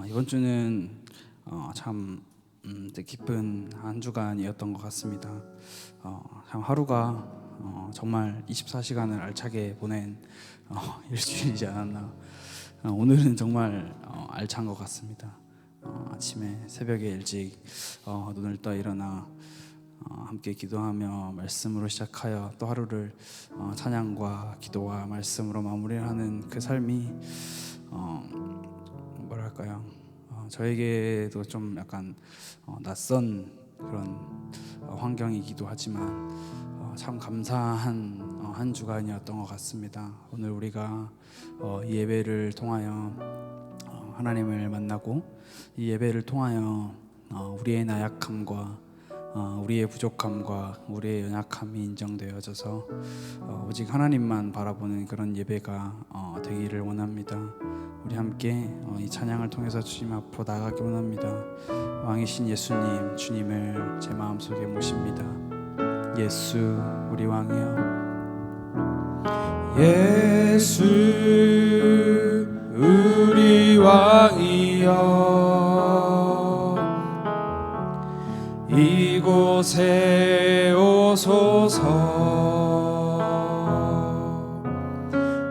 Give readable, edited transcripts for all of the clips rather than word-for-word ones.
이번 주는 참 기쁜 한 주간이었던 것 같습니다. 참 하루가 정말 24시간을 알차게 보낸 일주일이지 않았나. 오늘은 정말 알찬 것 같습니다. 아침에 새벽에 일찍 눈을 떠 일어나 함께 기도하며 말씀으로 시작하여 또 하루를 찬양과 기도와 말씀으로 마무리하는 그 삶이 뭐랄까요, 저에게도 좀 약간 낯선 그런 환경이기도 하지만 참 감사한 한 주간이었던 것 같습니다. 오늘 우리가 이 예배를 통하여 하나님을 만나고 이 예배를 통하여 우리의 나약함과 우리의 부족함과 우리의 연약함이 인정되어져서 오직 하나님만 바라보는 그런 예배가 되기를 원합니다. 우리 함께 이 찬양을 통해서 주님 앞으로 나아가기 원합니다. 왕이신 예수님, 주님을 제 마음속에 모십니다. 예수 우리 왕이여, 예수 우리 왕이여, 이곳에 오소서.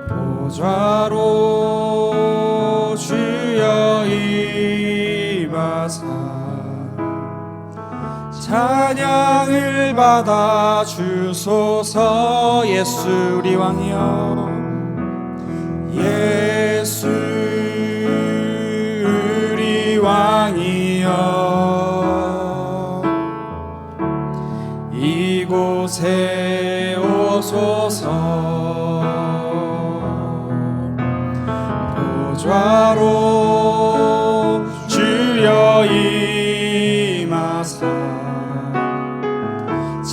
보좌로 주여 임하사 찬양을 받아 주소서. 예수 우리 왕이여, 예수 우리 왕이여, 이곳에 오소서. 보좌로 주여 임하사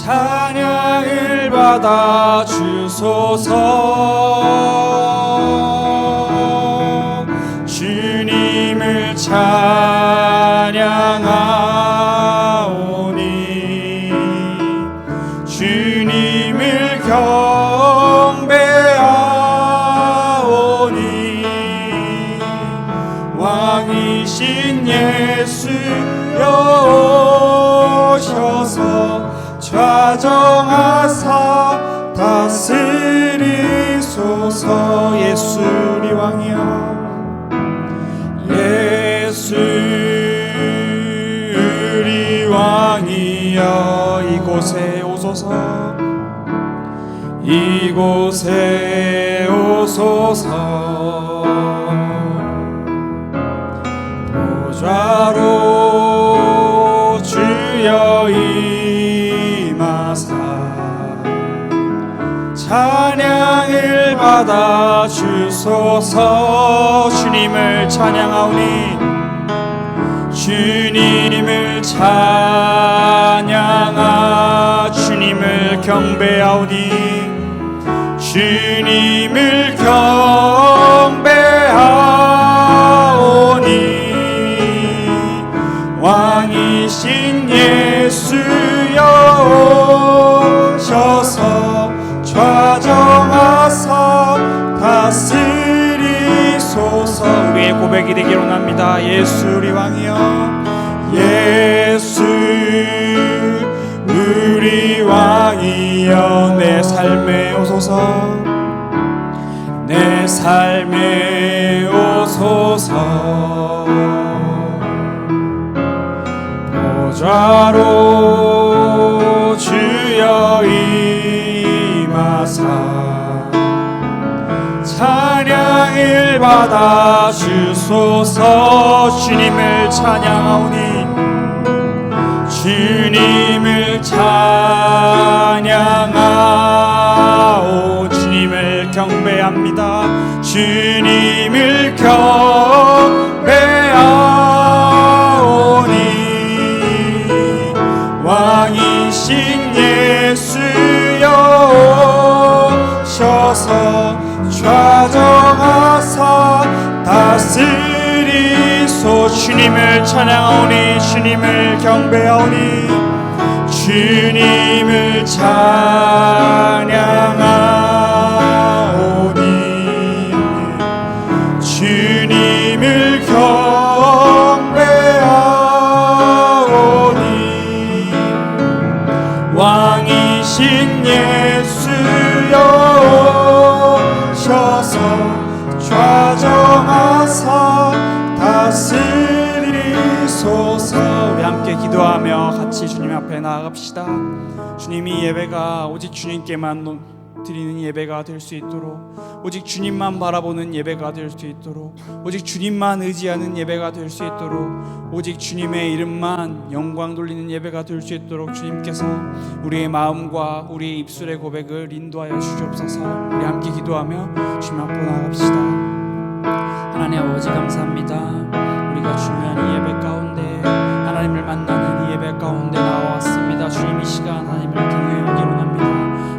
찬양을 받아 주소서. 주님을 찬양하오니 주님을 경배하오니 왕이신 예수여 오셔서 좌정하사 다스리소서. 예수 우리 왕이여, 예수 우리 왕이여, 이곳에 오소서. 이곳에 오소서. 보좌로 주여 임하사 찬양을 받아 주소서. 주님을 찬양하오니 주님을 찬양하 주님을 경배하오니 주님을 경배하오니 왕이신 예수여 오셔서 좌정하사 다스리소서. 우리의 고백이 되기를 원합니다. 예수 우리 왕이여, 예수 우리 왕이여, 내 삶에 오소서. 내 삶에 오소서. 보좌로 주여 임하사 찬양을 받아 주소서. 주님을 찬양하오니 주님을 찬양하오 주님을 경배합니다. 주님을 경배하오니 왕이신 예수여 오셔서 좌정하사 다스리소. 주님을 찬양하오니 주님을 경배하오니 주님을 찬양하오니 주님을 경배하오니 함께 기도하며 같이 주님 앞에 나아갑시다. 주님이 예배가 오직 주님께만 드리는 예배가 될 수 있도록, 오직 주님만 바라보는 예배가 될 수 있도록, 오직 주님만 의지하는 예배가 될 수 있도록, 오직 주님의 이름만 영광 돌리는 예배가 될 수 있도록 주님께서 우리의 마음과 우리의 입술의 고백을 인도하여 주시옵소서. 우리 함께 기도하며 주님 앞으로 나아갑시다. 하나님 아버지 감사합니다. 우리가 중요한 이 예배 가운데 하나님을 만나는 이 예배 가운데 나와왔습니다. 주님 이 시간 하나님을 경외하기로 합니다.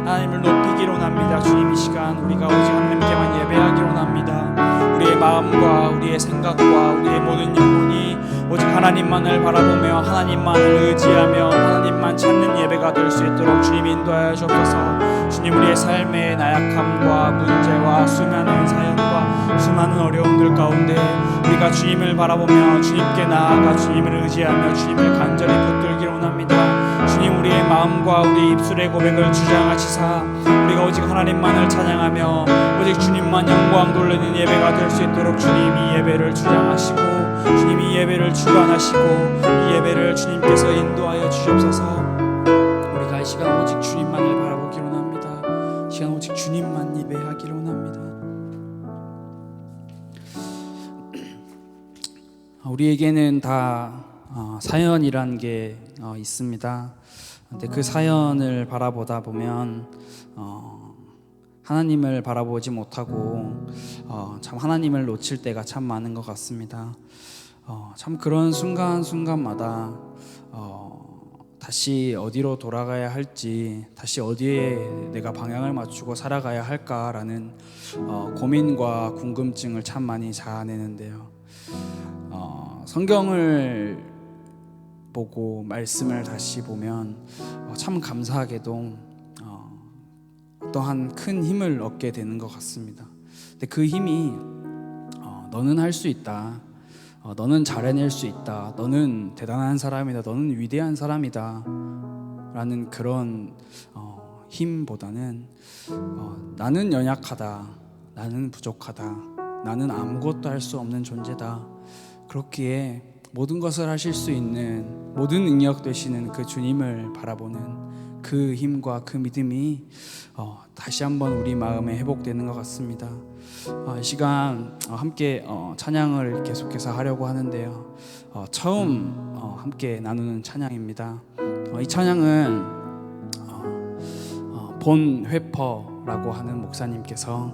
하나님을 높이기로 합니다. 주님 이 시간 우리가 오직 하나님께만 예배하기로 합니다. 우리의 마음과 우리의 생각과 우리의 모든 영혼이 오직 하나님만을 바라보며 하나님만을 의지하며 하나님만 찾는 예배가 될 수 있도록 주님 인도하여 주옵소서. 주님 우리의 삶의 나약함과 문제와 수많은 사연과 수많은 어려움들 가운데 우리가 주님을 바라보며 주님께 나아가 주님을 의지하며 주님을 간절히 붙들기로 합니다. 주님 우리의 마음과 우리 입술의 고백을 주장하시사 우리가 오직 하나님만을 찬양하며 오직 주님만 영광 돌리는 예배가 될 수 있도록 주님 이 예배를 주장하시고 주님 이 예배를 주관하시고 이 예배를 주님께서 인도하여 주시옵소서. 우리가 이 시간 오직 주님만을 바라보기로 합니다. 이 시간 오직 주님만 예배하기로 합니다. 우리에게는 다 사연이란 게 있습니다. 근데 그 사연을 바라보다 보면 하나님을 바라보지 못하고 참 하나님을 놓칠 때가 참 많은 것 같습니다. 참 그런 순간순간마다 다시 어디로 돌아가야 할지, 다시 어디에 내가 방향을 맞추고 살아가야 할까라는 고민과 궁금증을 참 많이 자아내는데요. 성경을 보고 말씀을 다시 보면 참 감사하게도 어떠한 큰 힘을 얻게 되는 것 같습니다. 근데 그 힘이 너는 할 수 있다, 너는 잘 해낼 수 있다, 너는 대단한 사람이다, 너는 위대한 사람이다 라는 그런 힘보다는 나는 연약하다, 나는 부족하다, 나는 아무것도 할 수 없는 존재다, 그렇기에 모든 것을 하실 수 있는 모든 능력 되시는 그 주님을 바라보는 그 힘과 그 믿음이 다시 한번 우리 마음에 회복되는 것 같습니다. 이 시간 함께 찬양을 계속해서 하려고 하는데요. 처음 함께 나누는 찬양입니다. 이 찬양은 본 회퍼라고 하는 목사님께서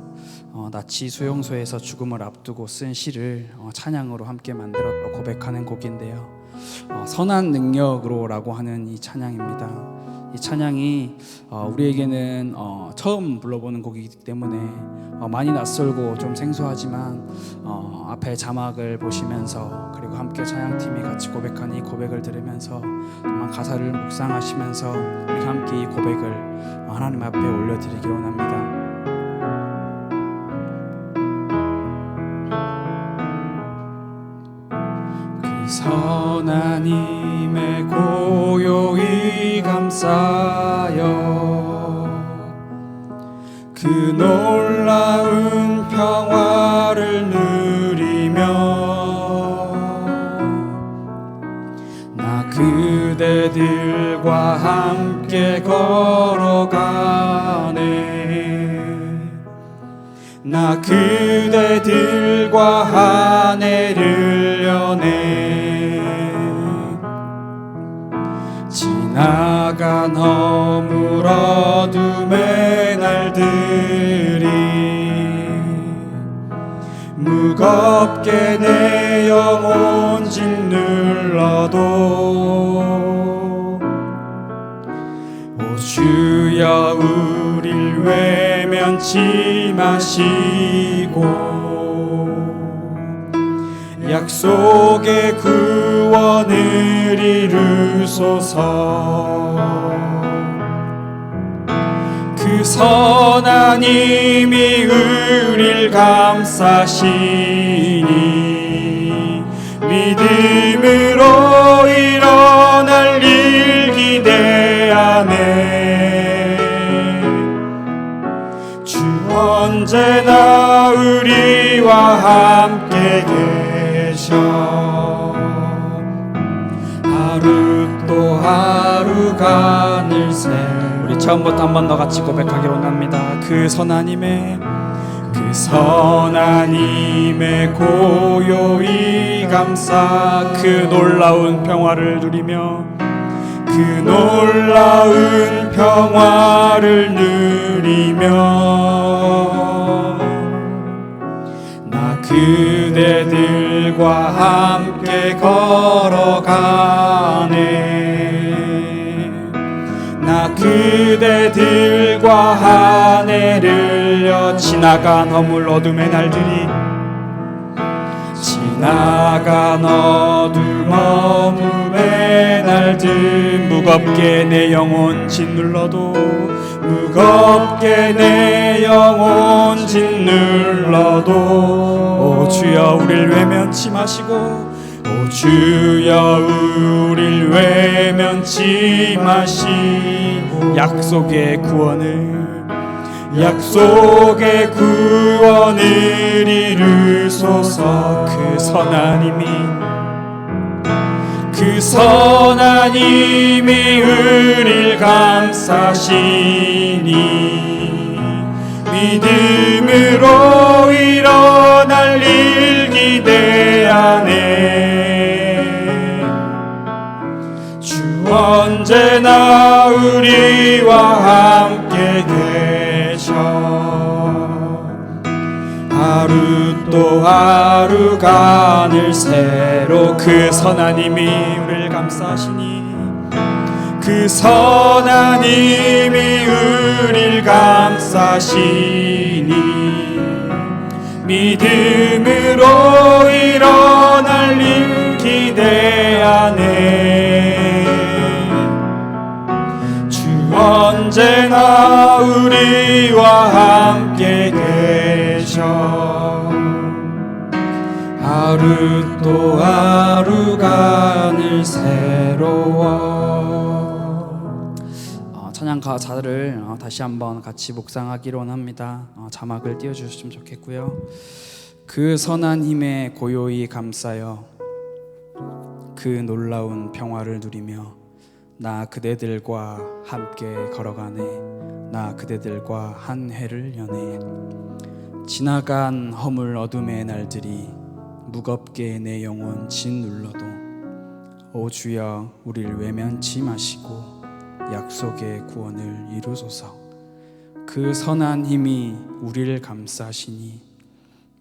나치 수용소에서 죽음을 앞두고 쓴 시를 찬양으로 함께 만들어 고백하는 곡인데요. 선한 능력으로라고 하는 이 찬양입니다. 이 찬양이 우리에게는 처음 불러보는 곡이기 때문에 많이 낯설고 좀 생소하지만 앞에 자막을 보시면서 그리고 함께 찬양팀이 같이 고백하는 이 고백을 들으면서 정말 가사를 묵상하시면서 우리 함께 이 고백을 하나님 앞에 올려드리기 원합니다. 선한 힘에 고요히 감싸여 그 놀라운 평화를 누리며 나 그대들과 함께 걸어가네. 나 그대들과 한 해를 여네. 지나간 허물 어둠의 날들이 무겁게 내 영혼 짓눌러도 오 주여 우릴 외면치 마시고 약속의 구원을 이루소서. 그 선한 힘이 우릴 감싸시니 믿음으로 일어날 일 기대하네. 주 언제나 우리와 함께 계셔. 하루 걸어가는 새. 우리 처음부터 한 번 더 같이 고백하기로 합니다. 그 선하님의 고요히 감싸 그 놀라운 평화를 누리며 그 놀라운 평화를 누리며 나 그대들과 함께 걸어가네. 나 그대들과 하늘을 여 지나간 허물 어둠의 날들이 지나간 어둠의 날들 무겁게 내 영혼 짓눌러도 무겁게 내 영혼 짓눌러도 오 주여 우릴 외면치 마시고 오 주여 우릴 외면치 마시고 약속의 구원을 이루소서. 그 선하님이 우릴 감싸시니 믿음으로 일어날 일 기대하네. 주 언제나 우리와 함께 계셔. 하루 또 하루가 늘 새로 그 선하님이 우리를 감싸시니 그 선하님이 우리를 감싸시니 믿음으로 일어날 일 기대하네. 주 언제나 우리와 함께 계셔. 하루 또 하루가 늘 새로워. 찬양 가사를 다시 한번 같이 묵상하기로 합니다. 자막을 띄워주셨으면 좋겠고요. 그 선한 힘에 고요히 감싸여 그 놀라운 평화를 누리며 나 그대들과 함께 걸어가네. 나 그대들과 한 해를 여네. 지나간 허물 어둠의 날들이 무겁게 내 영혼 짓눌러도 오 주여 우릴 외면치 마시고 약속의 구원을 이루소서. 그 선한 힘이 우리를 감싸시니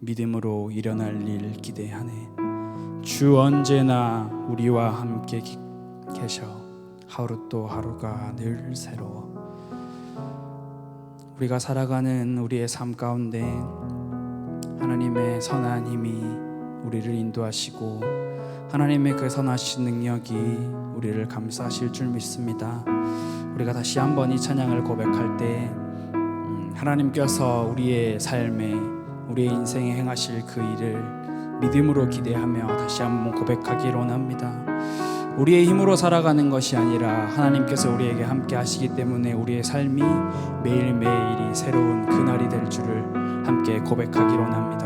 믿음으로 일어날 일 기대하네. 주 언제나 우리와 함께 계셔. 하루 또 하루가 늘 새로워. 우리가 살아가는 우리의 삶 가운데 하나님의 선한 힘이 우리를 인도하시고 하나님의 그 선하신 능력이 우리를 감싸실 줄 믿습니다. 우리가 다시 한번 이 찬양을 고백할 때 하나님께서 우리의 삶에 우리의 인생에 행하실 그 일을 믿음으로 기대하며 다시 한번 고백하기로 합니다. 우리의 힘으로 살아가는 것이 아니라 하나님께서 우리에게 함께 하시기 때문에 우리의 삶이 매일매일이 새로운 그날이 될 줄을 함께 고백하기로 합니다.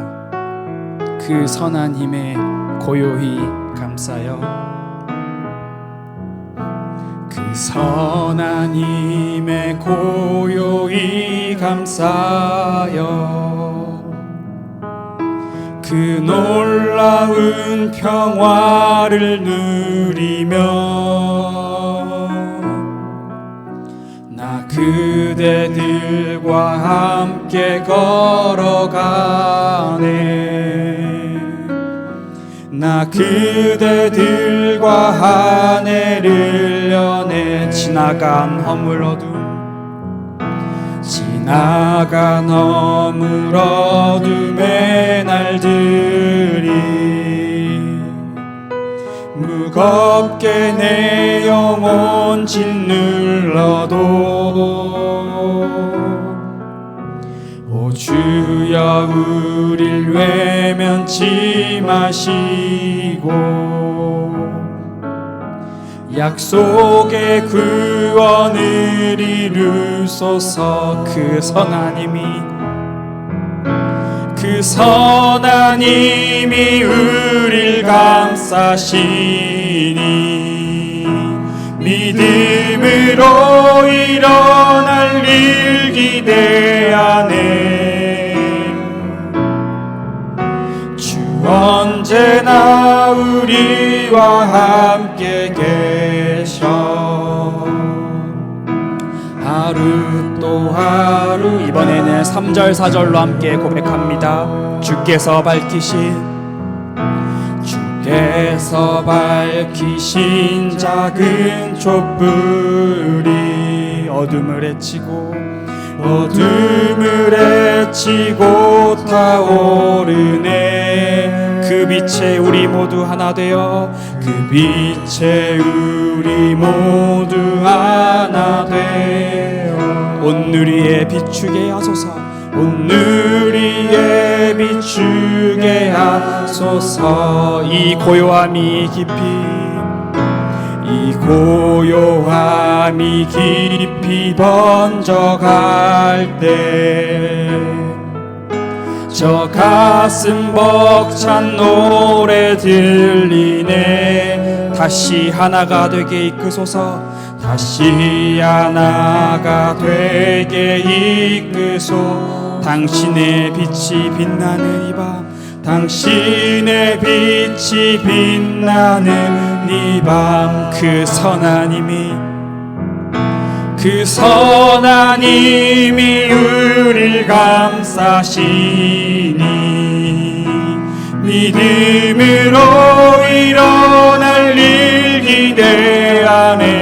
그 선한 힘에 고요히 감싸여 그 선한 힘에 고요히 감싸여 그 놀라운 평화를 누리며 나 그대들과 함께 걸어가네. 나 그대들과 한 해를 여네. 지나간 허물 어둠 지나간 허물 어둠의 날들이 무겁게 내 영혼 짓눌러도 오 주여 우릴 외면치 마시고 약속의 구원을 이루소서. 그 선한 힘이 우릴 감싸시니 믿음으로 믿음으로 일어날 일 기대하네. 주 언제나 우리와 함께 계셔. 하루 또 하루. 이번에는 3절 4절로 함께 고백합니다. 주께서 밝히신 작은 촛불이 어둠을 헤치고 타오르네. 그 빛에 우리 모두 하나 되어 온 누리에 비추게 하소서. 이 고요함이 깊이 번져갈 때 저 가슴 벅찬 노래 들리네. 다시 하나가 되게 이끄소서. 당신의 빛이 빛나는 이 밤 그 선하님이 우릴 감싸시니 믿음으로 일어날 일 기대하네.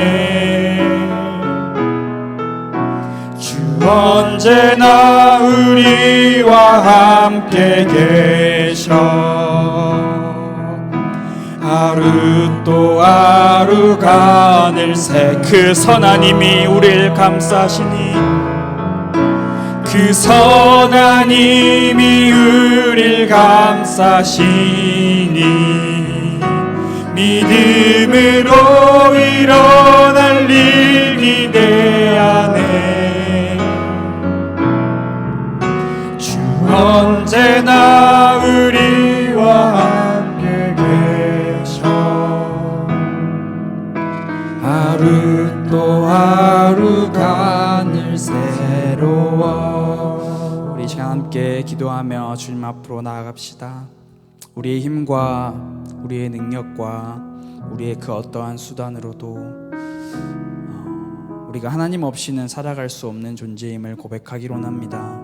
주 언제나 우리와 함께 계셔. 하루 또 하루가 늘새 그 선하님이 우릴 감싸시니 믿음으로 일어날 일 기대하네. 주 언제나 우리와 함께 계셔. 하루 또 하루가 늘 새로워. 우리 시간 함께 기도하며 주님 앞으로 나아갑시다. 우리의 힘과 우리의 능력과 우리의 그 어떠한 수단으로도 우리가 하나님 없이는 살아갈 수 없는 존재임을 고백하기로 합니다.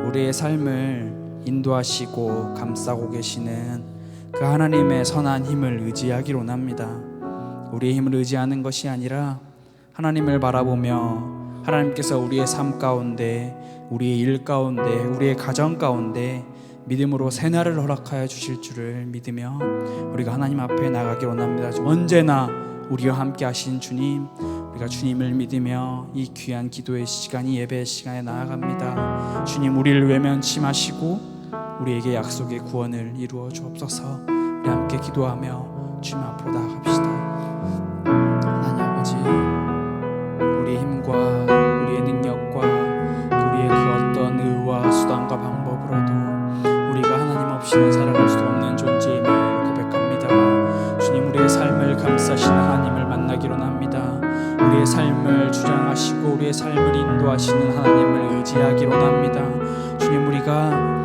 우리의 삶을 인도하시고 감싸고 계시는 그 하나님의 선한 힘을 의지하기로 합니다. 우리의 힘을 의지하는 것이 아니라 하나님을 바라보며 하나님께서 우리의 삶 가운데, 우리의 일 가운데, 우리의 가정 가운데 믿음으로 새날을 허락하여 주실 줄을 믿으며 우리가 하나님 앞에 나가기로 합니다. 언제나 우리와 함께 하신 주님, 우리가 주님을 믿으며 이 귀한 기도의 시간이 예배의 시간에 나아갑니다. 주님, 우리를 외면치 마시고 우리에게 약속의 구원을 이루어 주옵소서. 우리 함께 기도하며 주님 앞으로 나아갑시다. 하나님 아버지, 우리의 힘과 우리의 능력과 우리의 그 어떤 의와 수단과 방법으로도 우리가 하나님 없이는 살아갈 수 없는 존재임을 고백합니다. 주님, 우리의 삶을 감싸시는 하나님을 만나기로 합니다. 우리의 삶을 주장하시고 우리의 삶을 인도하시는 하나님을 의지하기로 합니다. 주님, 우리가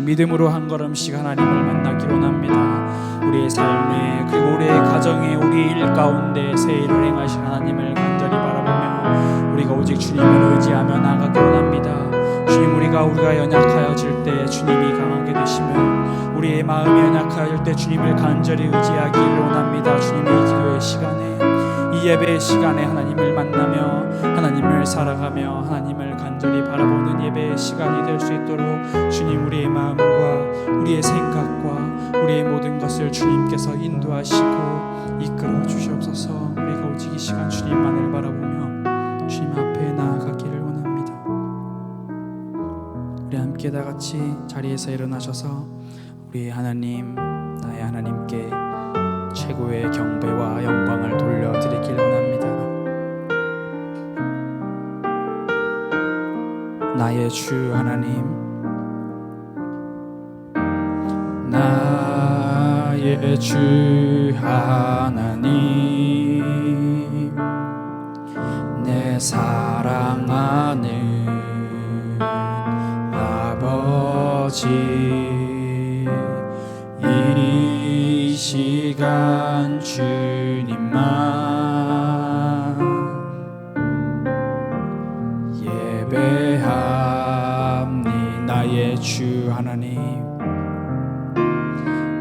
믿음으로 한 걸음씩 하나님을 만나기로 합니다. 우리의 삶에, 그리고 우리의 가정에, 우리 일 가운데 새 일을 행하실 하나님을 간절히 바라보며 우리가 오직 주님을 의지하며 나아가기로 합니다. 주님, 우리가 연약하여질 때 주님이 강하게 되시며 우리의 마음이 연약하여질 때 주님을 간절히 의지하기로 합니다. 주님의 이 기도의 시간에, 이 예배의 시간에 하나님을 만나며 하나님을 살아가며 하나님을 간절히 바라보는 예배의 시간이 될 수 있도록 주님, 우리의 마음과 우리의 생각과 우리의 모든 것을 주님께서 인도하시고 이끌어 주시옵소서. 우리가 오직 이 시간 주님만을 바라보며 주님 앞에 나아가기를 원합니다. 우리 함께 다 같이 자리에서 일어나셔서 우리의 하나님, 나의 하나님께 최고의 경배와 영광을 돌려드리길 원합니다. 나의 주 하나님, 나의 주 하나님, 내 사랑하는 아버지, 이 시간 주님만 예배합니. 나의 주 하나님,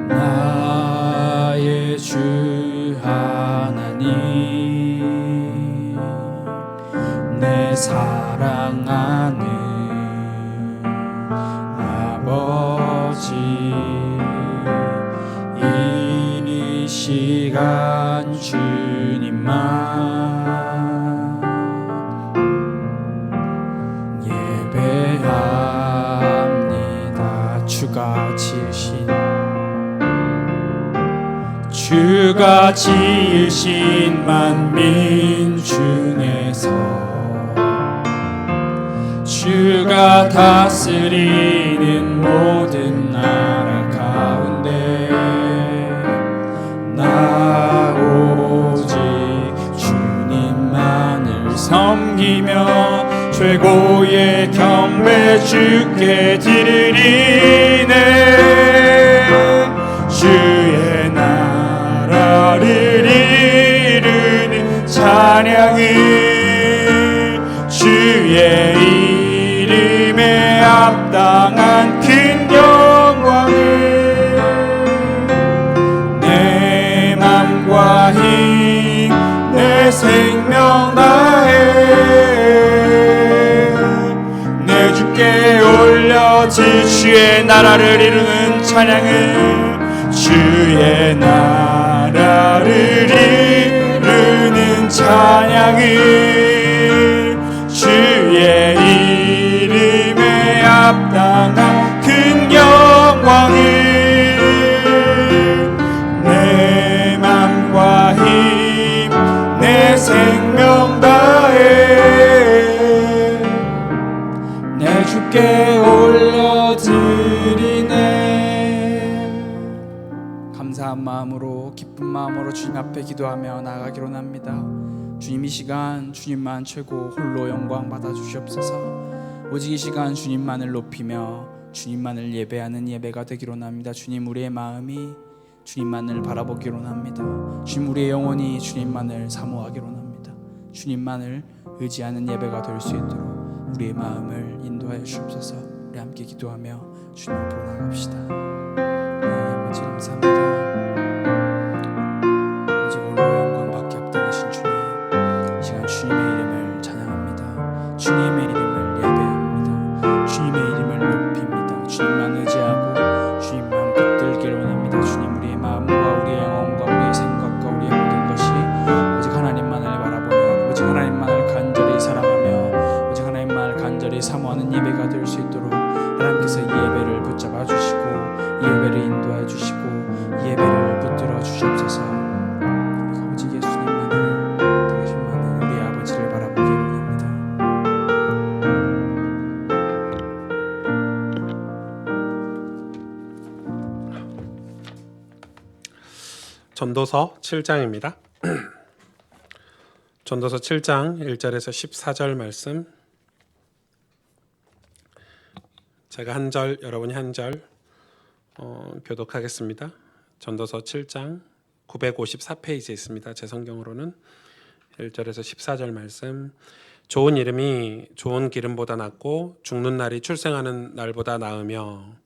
나의 주 하나님, 내 사랑하는 아버지, 이 시간 주님만 예배합니다. 주가 지으신 만민 중에서 주가 다스리는 모든 나라 가운데 나 오직 주님만을 섬기며 최고의 경배 주께 드리리네. 주의 나라를 이루는 찬양을, 주의 이름에 합당한 큰 영광을 내 맘과 힘, 내 생명 다해 내 주께 올려질 주의 나라를 이루는 찬양을, 주의 나라를 이루는 찬양을, 주의 이름에 합당한 큰 영광을 내 맘과 힘, 내 생명 다해 내 주께 올려드리네. 감사한 마음으로, 기쁜 마음으로 주님 앞에 기도하며 나아가기로 합니다. 주님, 이 시간 주님만 최고 홀로 영광 받아 주시옵소서. 오직 이 시간 주님만을 높이며 주님만을 예배하는 예배가 되기로 합니다. 주님, 우리의 마음이 주님만을 바라보기로 합니다. 주님, 우리의 영혼이 주님만을 사모하기로 합니다. 주님만을 의지하는 예배가 될 수 있도록 우리의 마음을 인도하여 주옵소서. 우리 함께 기도하며 주님 앞으로 나갑시다. 하나님 아버지, 감사합니다. 오직 홀로 영광밖에 합당하신 주님, 이 시간 주님의 이름을 찬양합니다. 주님의 이름을 예배합니다. 주님의 이름을 높입니다. 주님만 의지하고 주님만 붙들기를 원합니다. 주님, 우리의 마음과 우리의 영혼과 우리의 생각과 우리의 모든 것이 오직 하나님만을 바라보는, 오직 하나님만을 간절히 사랑하며 오직 하나님만을 간절히 사모하는 예배가 될 수 있도록 하나님께서 이 예배를 붙잡아 주시고 이 예배를 인도해 주시고 이 예배를 붙들어 주시옵소서. 우리가 오직 예수님만을, 당신만을, 우리 아버지를 바라보기를 원합니다. 전도서 7장입니다. 전도서 7장 1절에서 14절 말씀, 제가 한 절, 여러분이 한 절 교독하겠습니다. 전도서 7장 954페이지에 있습니다. 제 성경으로는 1절에서 14절 말씀. 좋은 이름이 좋은 기름보다 낫고 죽는 날이 출생하는 날보다 나으며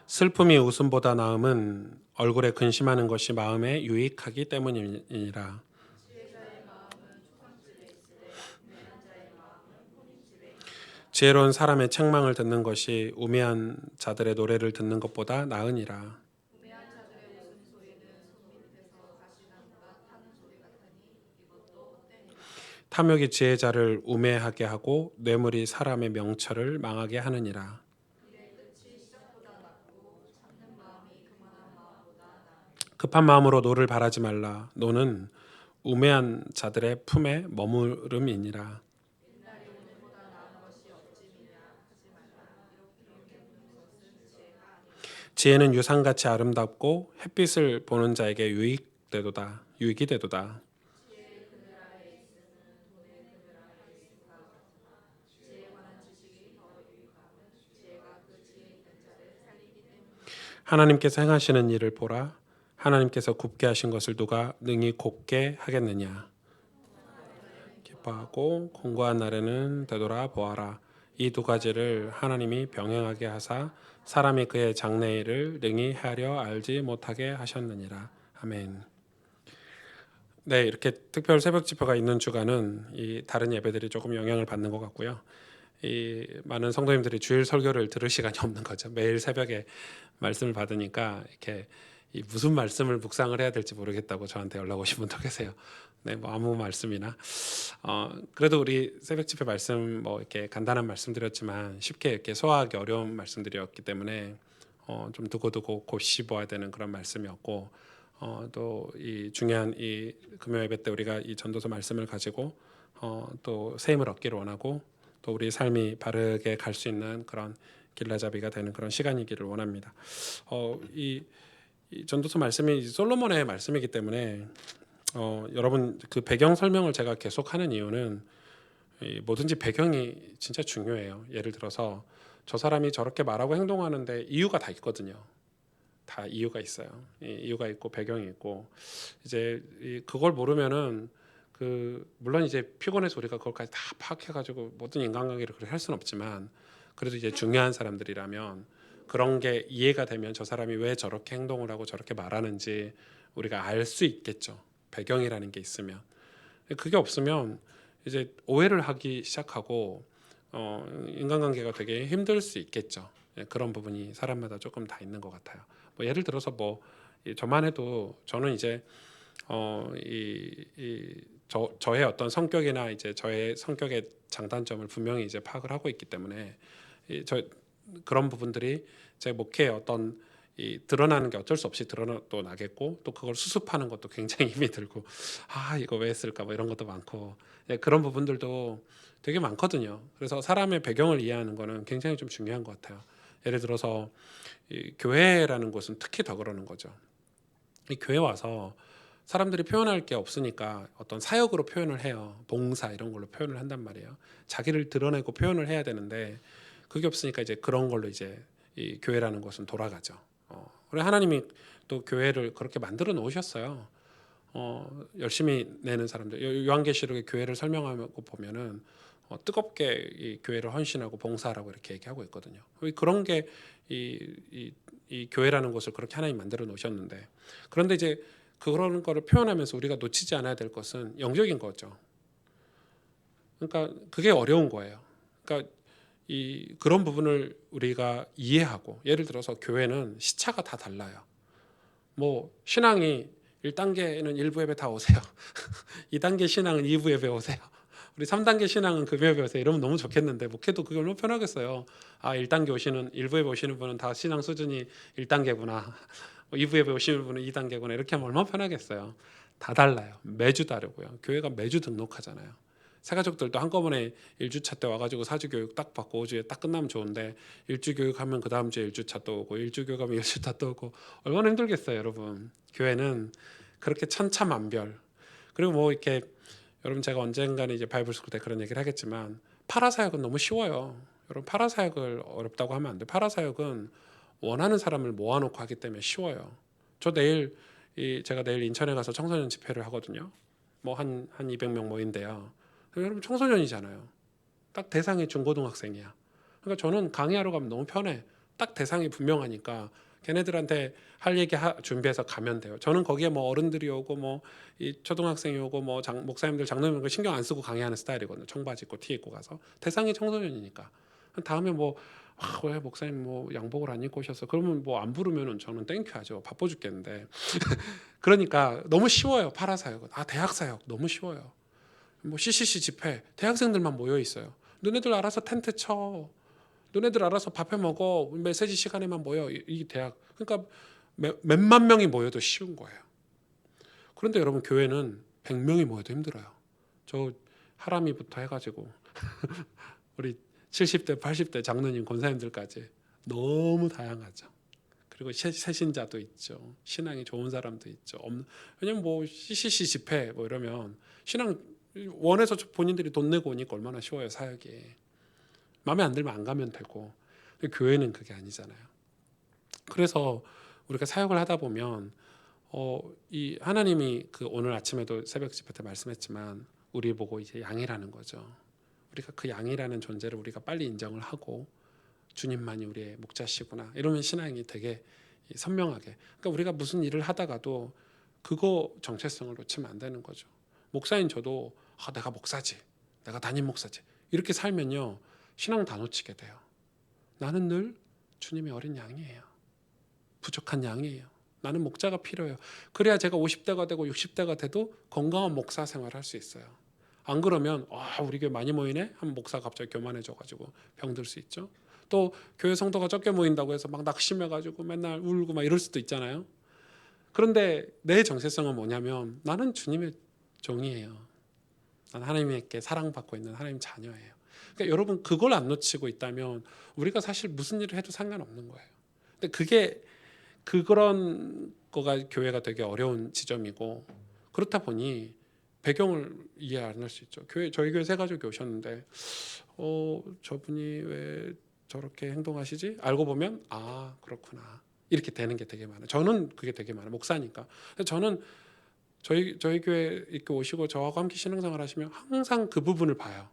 슬픔이 웃음보다 나음은 얼굴에 근심하는 것이 마음에 유익하기 때문이니라. 지혜로운 사람의 책망을 듣는 것이 우매한 자들의 노래를 듣는 것보다 나으니라. 탐욕이 지혜자를 우매하게 하고 뇌물이 사람의 명철을 망하게 하느니라. 급한 마음으로 노를 바라지 말라. 노는 우매한 자들의 품에 머무름이니라. 지혜는 유상같이 아름답고 햇빛을 보는 자에게 유익이 되도다. 하나님께서 행하시는 일을 보라. 하나님께서 굽게 하신 것을 누가 능히 곱게 하겠느냐. 기뻐하고 공고한 날에는 되돌아 보아라. 이 두 가지를 하나님이 병행하게 하사 사람이 그의 장래일을 능히 하려 알지 못하게 하셨느니라. 아멘. 네, 이렇게 특별 새벽 집회가 있는 주간은 이 다른 예배들이 조금 영향을 받는 것 같고요. 이 많은 성도님들이 주일 설교를 들을 시간이 없는 거죠. 매일 새벽에 말씀을 받으니까 이렇게 이 무슨 말씀을 묵상을 해야 될지 모르겠다고 저한테 연락 오신 분도 계세요. 네, 뭐 아무 말씀이나 그래도 우리 새벽 집회 말씀 뭐 이렇게 간단한 말씀드렸지만 쉽게 이렇게 소화하기 어려운 말씀들이었기 때문에 좀 두고두고 곱씹어야 되는 그런 말씀이었고 또 이 중요한 이 금요 예배 때 우리가 이 전도서 말씀을 가지고 또 새 힘을 얻기를 원하고 또 우리 삶이 바르게 갈 수 있는 그런 길라잡이가 되는 그런 시간이기를 원합니다. 이 전도서 말씀이 솔로몬의 말씀이기 때문에 여러분 그 배경 설명을 제가 계속하는 이유는 뭐든지 배경이 진짜 중요해요. 예를 들어서 저 사람이 저렇게 말하고 행동하는데 이유가 다 있거든요. 다 이유가 있어요. 이유가 있고 배경이 있고 이제 그걸 모르면은 물론 이제 피곤해서 우리가 그것까지 다 파악해가지고 모든 인간관계를 그렇게 할 수는 없지만 그래도 이제 중요한 사람들이라면 그런 게 이해가 되면 저 사람이 왜 저렇게 행동을 하고 저렇게 말하는지 우리가 알 수 있겠죠. 배경이라는 게 있으면. 그게 없으면 이제 오해를 하기 시작하고 인간관계가 되게 힘들 수 있겠죠. 그런 부분이 사람마다 조금 다 있는 것 같아요. 뭐 예를 들어서 뭐 저만 해도 저는 이제 저의 어떤 성격이나 이제 저의 성격의 장단점을 분명히 이제 파악을 하고 있기 때문에 그런 부분들이 제 목회에 어떤 드러나는 게 어쩔 수 없이 드러나도 나겠고 또 그걸 수습하는 것도 굉장히 힘이 들고 이거 왜 했을까 뭐 이런 것도 많고 그런 부분들도 되게 많거든요. 그래서 사람의 배경을 이해하는 거는 굉장히 좀 중요한 것 같아요. 예를 들어서 이 교회라는 곳은 특히 더 그러는 거죠. 이 교회 와서 사람들이 표현할 게 없으니까 어떤 사역으로 표현을 해요. 봉사 이런 걸로 표현을 한단 말이에요. 자기를 드러내고 표현을 해야 되는데 그게 없으니까 이제 그런 걸로 이제 이 교회라는 곳은 돌아가죠. 그래 하나님이 또 교회를 그렇게 만들어 놓으셨어요. 열심히 내는 사람들. 요한계시록의 교회를 설명하고 보면은 뜨겁게 이 교회를 헌신하고 봉사하라고 이렇게 얘기하고 있거든요. 그런 게 이 교회라는 곳을 그렇게 하나님 만들어 놓으셨는데 그런데 이제 그런 거를 표현하면서 우리가 놓치지 않아야 될 것은 영적인 거죠. 그러니까 그게 어려운 거예요. 그러니까 그런 부분을 우리가 이해하고 예를 들어서 교회는 시차가 다 달라요. 뭐 신앙이 1단계는 일부 예배 다 오세요. 2단계 신앙은 2부 예배 오세요. 우리 3단계 신앙은 금요 예배 오세요. 이러면 너무 좋겠는데 목회도 그게 얼마나 편하겠어요. 1단계 오시는 일부 예배 오시는 분은 다 신앙 수준이 1단계구나. 2부 예배 오시는 분은 2단계구나. 이렇게 하면 얼마나 편하겠어요. 다 달라요. 매주 다르고요. 교회가 매주 등록하잖아요. 새가족들도 한꺼번에 1주차 때 와가지고 사주 교육 딱 받고 5주에 딱 끝나면 좋은데 1주 교육하면 그 다음 주에 1주차 또 오고 1주 교육하면 1주차 또 오고 얼마나 힘들겠어요, 여러분. 교회는 그렇게 천차만별. 그리고 뭐 이렇게 여러분 제가 언젠가는 이제 바이블 스쿨 때 그런 얘기를 하겠지만 파라사역은 너무 쉬워요. 여러분 파라사역을 어렵다고 하면 안 돼요. 파라사역은 원하는 사람을 모아놓고 하기 때문에 쉬워요. 제가 내일 인천에 가서 청소년 집회를 하거든요. 뭐 한 200명 모인대요. 여러분 청소년이잖아요. 딱 대상이 중고등학생이야. 그러니까 저는 강의하러 가면 너무 편해. 딱 대상이 분명하니까 걔네들한테 할 얘기 준비해서 가면 돼요. 저는 거기에 뭐 어른들이 오고 뭐 이 초등학생이 오고 뭐 목사님들 장로님들 신경 안 쓰고 강의하는 스타일이거든요. 청바지 입고 티 입고 가서 대상이 청소년이니까. 다음에 왜 목사님 뭐 양복을 안 입고 오셨어? 그러면 뭐 안 부르면은 저는 땡큐 하죠. 바빠 죽겠는데. 그러니까 너무 쉬워요. 파라사역은. 대학 사역 너무 쉬워요. 뭐 CCC 집회 대학생들만 모여 있어요. 너네들 알아서 텐트 쳐. 너네들 알아서 밥해 먹어. 메시지 시간에만 모여. 이 대학. 그러니까 몇만 명이 모여도 쉬운 거예요. 그런데 여러분 교회는 100명이 모여도 힘들어요. 저 하람이부터 해가지고 우리 70대 80대 장로님 권사님들까지 너무 다양하죠. 그리고 새신자도 있죠. 신앙이 좋은 사람도 있죠. 왜냐면 뭐 CCC 집회 뭐 이러면 신앙 원해서 본인들이 돈 내고 오니까 얼마나 쉬워요. 사역이. 마음에 안 들면 안 가면 되고. 교회는 그게 아니잖아요. 그래서 우리가 사역을 하다 보면 이 하나님이 그 오늘 아침에도 새벽 집회 때 말씀했지만 우리 보고 이제 양이라는 거죠. 우리가 그 양이라는 존재를 우리가 빨리 인정을 하고 주님만이 우리의 목자시구나 이러면 신앙이 되게 선명하게. 그러니까 우리가 무슨 일을 하다가도 그거 정체성을 놓치면 안 되는 거죠. 목사인 저도 내가 목사지, 내가 담임 목사지 이렇게 살면요 신앙 다 놓치게 돼요. 나는 늘 주님의 어린 양이에요. 부족한 양이에요. 나는 목자가 필요해요. 그래야 제가 50대가 되고 60대가 돼도 건강한 목사 생활을 할 수 있어요. 안 그러면 우리 교회 많이 모이네? 한 목사가 갑자기 교만해져가지고 병들 수 있죠. 또 교회 성도가 적게 모인다고 해서 막 낙심해가지고 맨날 울고 막 이럴 수도 있잖아요. 그런데 내 정체성은 뭐냐면 나는 주님의 종이에요. 나는 하나님께 사랑받고 있는 하나님 자녀예요. 그러니까 여러분 그걸 안 놓치고 있다면 우리가 사실 무슨 일을 해도 상관없는 거예요. 근데 그런 거가 교회가 되게 어려운 지점이고 그렇다 보니 배경을 이해 안 할 수 있죠. 저희 교회 새 가족이 오셨는데 저분이 왜 저렇게 행동하시지? 알고 보면 그렇구나 이렇게 되는 게 되게 많아요. 저는 그게 되게 많아요. 목사니까. 저는 저희 교회 이렇게 오시고 저하고 함께 신앙생활 하시면 항상 그 부분을 봐요.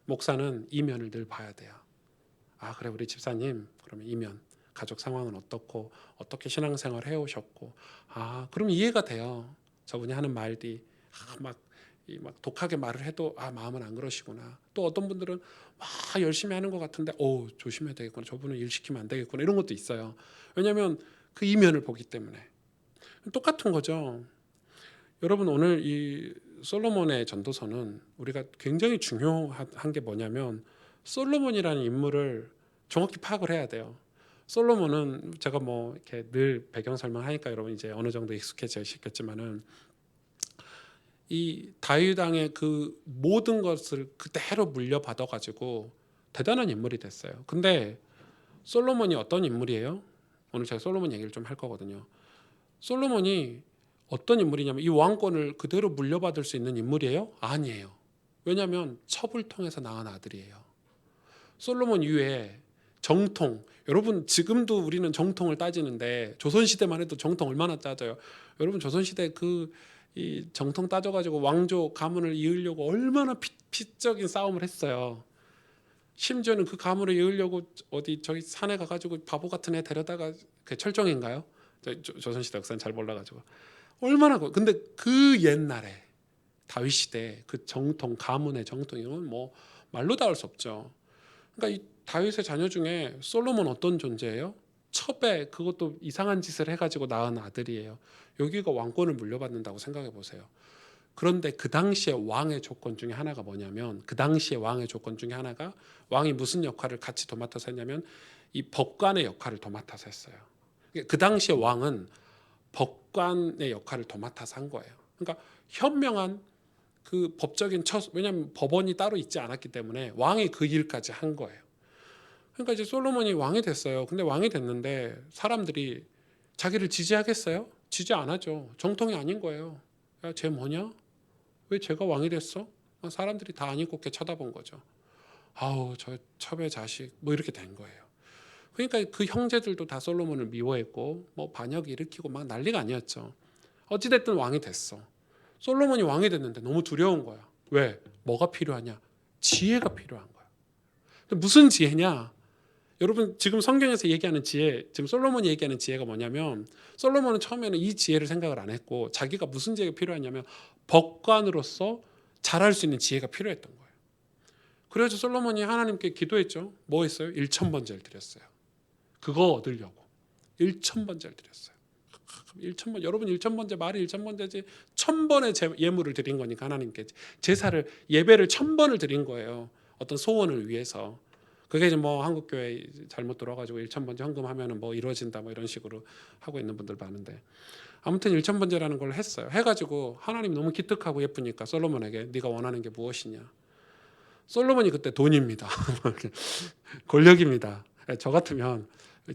목사는 이면을 늘 봐야 돼요. 그래 우리 집사님 그러면 이면 가족 상황은 어떻고 어떻게 신앙생활 해오셨고 그럼 이해가 돼요. 저분이 하는 말이 막 독하게 말을 해도 마음은 안 그러시구나. 또 어떤 분들은 막 열심히 하는 것 같은데 조심해야 되겠구나. 저분은 일 시키면 안 되겠구나. 이런 것도 있어요. 왜냐하면 그 이면을 보기 때문에. 똑같은 거죠. 여러분 오늘 이 솔로몬의 전도서는 우리가 굉장히 중요한 게 뭐냐면 솔로몬이라는 인물을 정확히 파악을 해야 돼요. 솔로몬은 제가 뭐 이렇게 늘 배경 설명하니까 여러분 이제 어느 정도 익숙해지셨겠지만은 이 다윗 왕의 그 모든 것을 그대로 물려받아 가지고 대단한 인물이 됐어요. 근데 솔로몬이 어떤 인물이에요? 오늘 제가 솔로몬 얘기를 좀 할 거거든요. 솔로몬이 어떤 인물이냐면 이 왕권을 그대로 물려받을 수 있는 인물이에요? 아니에요. 왜냐하면 첩을 통해서 낳은 아들이에요. 솔로몬 이후에 정통, 여러분 지금도 우리는 정통을 따지는데 조선시대만 해도 정통 얼마나 따져요. 여러분 조선시대 이 정통 따져가지고 왕조 가문을 이으려고 얼마나 피적인 싸움을 했어요. 심지어는 그 가문을 이으려고 저기 산에 가가지고 바보 같은 애 데려다가 그 철종인가요? 조선시대 역사는 잘 몰라가지고 얼마나 근데 그 옛날에 다윗 시대 그 정통 가문의 정통이건 뭐 말로 다 할 수 없죠. 그러니까 이 다윗의 자녀 중에 솔로몬 어떤 존재예요? 첩에 그것도 이상한 짓을 해가지고 낳은 아들이에요. 여기가 왕권을 물려받는다고 생각해 보세요. 그런데 그 당시에 왕의 조건 중에 하나가 뭐냐면 그 당시에 왕의 조건 중에 하나가 왕이 무슨 역할을 같이 도맡아서 했냐면 이 법관의 역할을 도맡아서 했어요. 그 당시에 왕은 법관의 역할을 도맡아서 한 거예요. 그러니까 현명한 그 법적인 왜냐하면 법원이 따로 있지 않았기 때문에 왕이 그 일까지 한 거예요. 그러니까 이제 솔로몬이 왕이 됐어요. 근데 왕이 됐는데 사람들이 자기를 지지하겠어요? 지지 안 하죠. 정통이 아닌 거예요. 야, 쟤 뭐냐? 왜 쟤가 왕이 됐어? 사람들이 다 아니고 이렇게 쳐다본 거죠. 저 첩의 자식 뭐 이렇게 된 거예요. 그러니까 그 형제들도 다 솔로몬을 미워했고 뭐 반역 일으키고 막 난리가 아니었죠. 어찌됐든 왕이 됐어. 솔로몬이 왕이 됐는데 너무 두려운 거야. 왜? 뭐가 필요하냐? 지혜가 필요한 거야. 무슨 지혜냐? 여러분 지금 성경에서 얘기하는 지혜, 지금 솔로몬이 얘기하는 지혜가 뭐냐면 솔로몬은 처음에는 이 지혜를 생각을 안 했고 자기가 무슨 지혜가 필요하냐면 법관으로서 잘할 수 있는 지혜가 필요했던 거예요. 그래서 솔로몬이 하나님께 기도했죠. 뭐 했어요? 1,000번제를 드렸어요. 그거 얻으려고 1,000번제를 드렸어요. 1,000번 여러분 1,000번제 말이 1,000번제지 1,000번의 예물을 드린 거니까 하나님께 제사를 예배를 1,000번을 드린 거예요. 어떤 소원을 위해서. 그게 이제 뭐 한국 교회 잘못 들어가지고 1,000번제 헌금하면은 뭐 이루어진다 뭐 이런 식으로 하고 있는 분들 많은데 아무튼 1,000번제라는 걸 했어요. 해가지고 하나님 너무 기특하고 예쁘니까 솔로몬에게 네가 원하는 게 무엇이냐? 솔로몬이 그때 돈입니다. 권력입니다. 저 같으면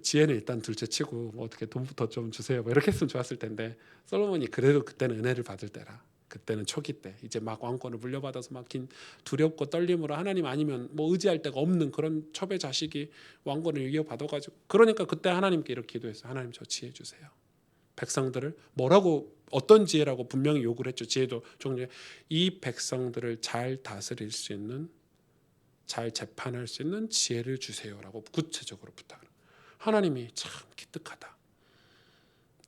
지혜는 일단 둘째치고 뭐 어떻게 돈부터 좀 주세요. 뭐 이렇게 했으면 좋았을 텐데 솔로몬이 그래도 그때는 은혜를 받을 때라. 그때는 초기 때 이제 막 왕권을 물려받아서 막 두렵고 떨림으로 하나님 아니면 뭐 의지할 데가 없는 그런 첩의 자식이 왕권을 이어받아가지고 그러니까 그때 하나님께 이렇게 기도했어요. 하나님 저 지혜 주세요. 백성들을 뭐라고 어떤 지혜라고 분명히 요구를 했죠. 지혜도 종류에 이 백성들을 잘 다스릴 수 있는 잘 재판할 수 있는 지혜를 주세요라고 구체적으로 부탁을. 하나님이 참 기특하다.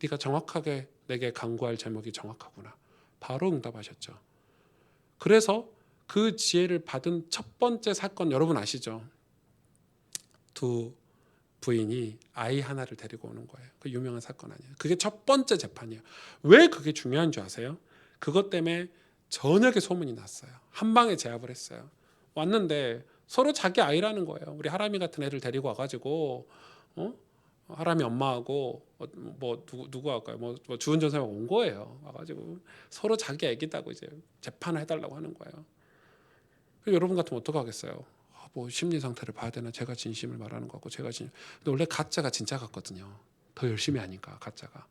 네가 정확하게 내게 간구할 제목이 정확하구나. 바로 응답하셨죠. 그래서 그 지혜를 받은 첫 번째 사건 여러분 아시죠? 두 부인이 아이 하나를 데리고 오는 거예요. 그 유명한 사건 아니에요. 그게 첫 번째 재판이에요. 왜 그게 중요한 줄 아세요? 그것 때문에 전역에 소문이 났어요. 한 방에 제압을 했어요. 왔는데 서로 자기 아이라는 거예요. 우리 하람이 같은 애를 데리고 와가지고 하람이 엄마하고 뭐 누구 할까요? 뭐 주은 전사가 온 거예요. 와가지고 서로 자기 애기다고 이제 재판을 해달라고 하는 거예요. 여러분 같으면 어떡 하겠어요? 뭐 심리 상태를 봐야 되나? 제가 진심을 말하는 것 같고 제가 진심. 근데 원래 가짜가 진짜 같거든요. 더 열심히 하니까 가짜가.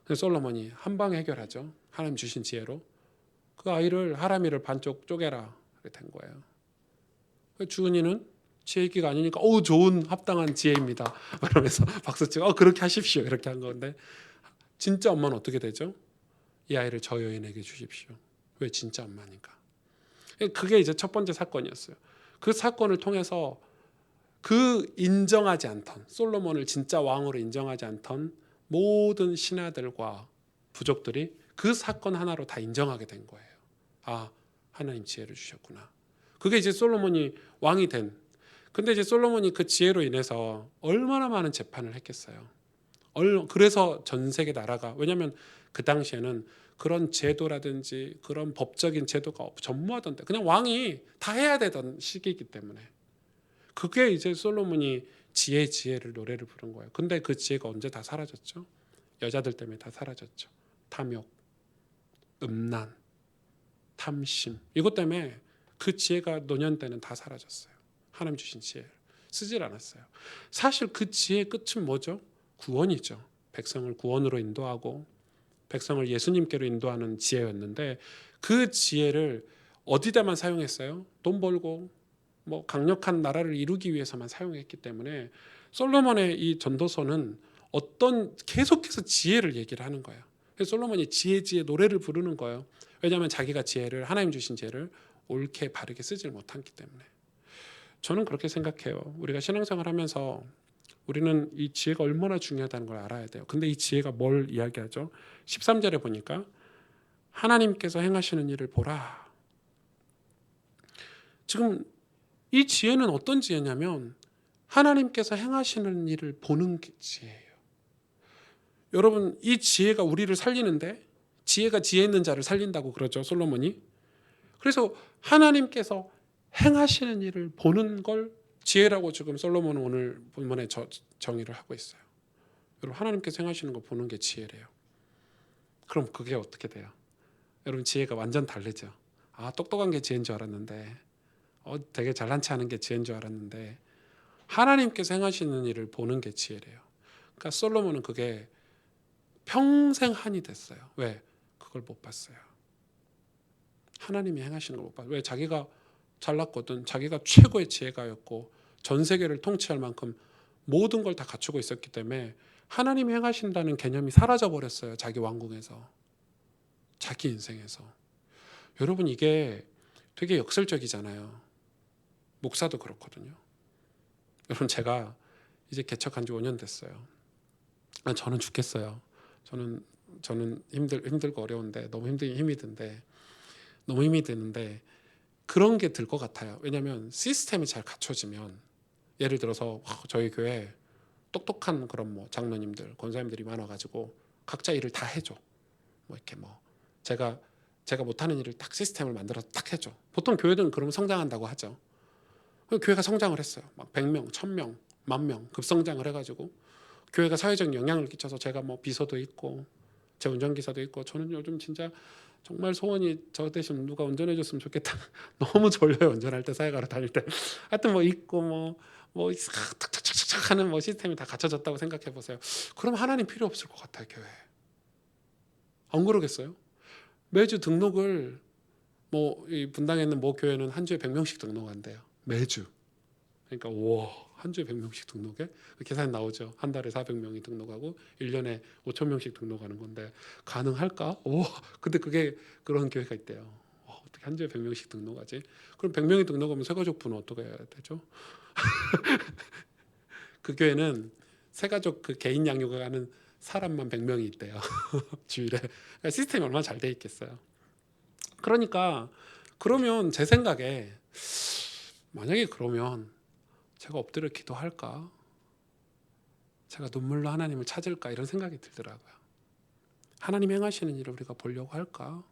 그래서 솔로몬이 한 방에 해결하죠. 하나님 주신 지혜로 그 아이를 하람이를 반쪽 쪼개라 이렇게 된 거예요. 주은이는 지혜기가 아니니까 좋은 합당한 지혜입니다. 그러면서 박수치고 그렇게 하십시오 이렇게 한 건데 진짜 엄마는 어떻게 되죠? 이 아이를 저 여인에게 주십시오. 왜? 진짜 엄마니까. 그게 이제 첫 번째 사건이었어요. 그 사건을 통해서 그 인정하지 않던 솔로몬을 진짜 왕으로 인정하지 않던 모든 신하들과 부족들이 그 사건 하나로 다 인정하게 된 거예요. 아, 하나님 지혜를 주셨구나. 그게 이제 솔로몬이 왕이 된. 근데 이제 솔로몬이 그 지혜로 인해서 얼마나 많은 재판을 했겠어요. 그래서 전 세계 나라가 왜냐하면 그 당시에는 그런 제도라든지 그런 법적인 제도가 전무하던데 그냥 왕이 다 해야 되던 시기이기 때문에 그게 이제 솔로몬이 지혜를 노래를 부른 거예요. 근데 그 지혜가 언제 다 사라졌죠? 여자들 때문에 다 사라졌죠. 탐욕, 음란, 탐심 이것 때문에 그 지혜가 노년 때는 다 사라졌어요. 하나님 주신 지혜를 쓰질 않았어요. 사실 그 지혜의 끝은 뭐죠? 구원이죠. 백성을 구원으로 인도하고 백성을 예수님께로 인도하는 지혜였는데 그 지혜를 어디다만 사용했어요? 돈 벌고 뭐 강력한 나라를 이루기 위해서만 사용했기 때문에 솔로몬의 이 전도서는 계속해서 지혜를 얘기를 하는 거예요. 그래서 솔로몬이 지혜 노래를 부르는 거예요. 왜냐하면 자기가 하나님 주신 지혜를 옳게 바르게 쓰질 못했기 때문에. 저는 그렇게 생각해요. 우리가 신앙생활 하면서 우리는 이 지혜가 얼마나 중요하다는 걸 알아야 돼요. 근데 이 지혜가 뭘 이야기하죠? 13절에 보니까 하나님께서 행하시는 일을 보라. 지금 이 지혜는 어떤 지혜냐면 하나님께서 행하시는 일을 보는 게 지혜예요. 여러분 이 지혜가 우리를 살리는데 지혜가 지혜 있는 자를 살린다고 그러죠. 솔로몬이. 그래서 하나님께서 행하시는 일을 보는 걸 지혜라고 지금 솔로몬은 오늘 본문에 정의를 하고 있어요. 여러분 하나님께서 행하시는 거 보는 게 지혜래요. 그럼 그게 어떻게 돼요? 여러분 지혜가 완전 다르죠. 똑똑한 게 지혜인 줄 알았는데 되게 잘난 체 하는 게 지혜인 줄 알았는데 하나님께서 행하시는 일을 보는 게 지혜래요. 그러니까 솔로몬은 그게 평생 한이 됐어요. 왜? 그걸 못 봤어요. 하나님이 행하시는 걸 못 봤어요. 왜? 자기가 잘났거든. 자기가 최고의 지혜가였고 전 세계를 통치할 만큼 모든 걸 다 갖추고 있었기 때문에 하나님이 행하신다는 개념이 사라져 버렸어요. 자기 왕궁에서, 자기 인생에서. 여러분 이게 되게 역설적이잖아요. 목사도 그렇거든요. 여러분 제가 이제 개척한 지 5년 됐어요. 저는 죽겠어요. 저는 힘들고 어려운데 너무 힘이 드는데 그런 게 들 것 같아요. 왜냐하면 시스템이 잘 갖춰지면 예를 들어서 저희 교회 똑똑한 그런 뭐 장로님들, 권사님들이 많아가지고 각자 일을 다 해줘. 뭐 이렇게 제가 못하는 일을 딱 시스템을 만들어서 딱 해줘. 보통 교회들은 그러면 성장한다고 하죠. 교회가 성장을 했어요. 막 100명, 1000명, 10,000명 급성장을 해가지고 교회가 사회적 영향을 끼쳐서 제가 비서도 있고 제 운전기사도 있고 저는 요즘 진짜 정말 소원이 저 대신 누가 운전해 줬으면 좋겠다. 너무 졸려요 운전할 때 사회가로 다닐 때. 하여튼 뭐 있고 뭐 탁탁탁탁탁 하는 뭐 시스템이 다 갖춰졌다고 생각해 보세요. 그럼 하나님 필요 없을 것 같아요 교회. 안 그러겠어요? 매주 등록을 뭐 이 분당에 있는 모 교회는 한 주에 100명씩 등록한대요. 매주. 그러니까 한 주에 100명씩 등록해? 계산 나오죠. 한 달에 400명이 등록하고 1년에 5,000명씩 등록하는 건데 가능할까? 근데 그게 그런 교회가 있대요. 어떻게 한 주에 100명씩 등록하지? 그럼 100명이 등록하면 새가족분은 어떻게 해야 되죠? 그 교회는 새가족 그 개인 양육을 하는 사람만 100명이 있대요. 주일에. 그러니까 시스템이 얼마나 잘 돼 있겠어요. 그러니까 그러면 제 생각에 만약에 그러면 제가 엎드려 기도할까? 제가 눈물로 하나님을 찾을까? 이런 생각이 들더라고요. 하나님 행하시는 일을 우리가 보려고 할까?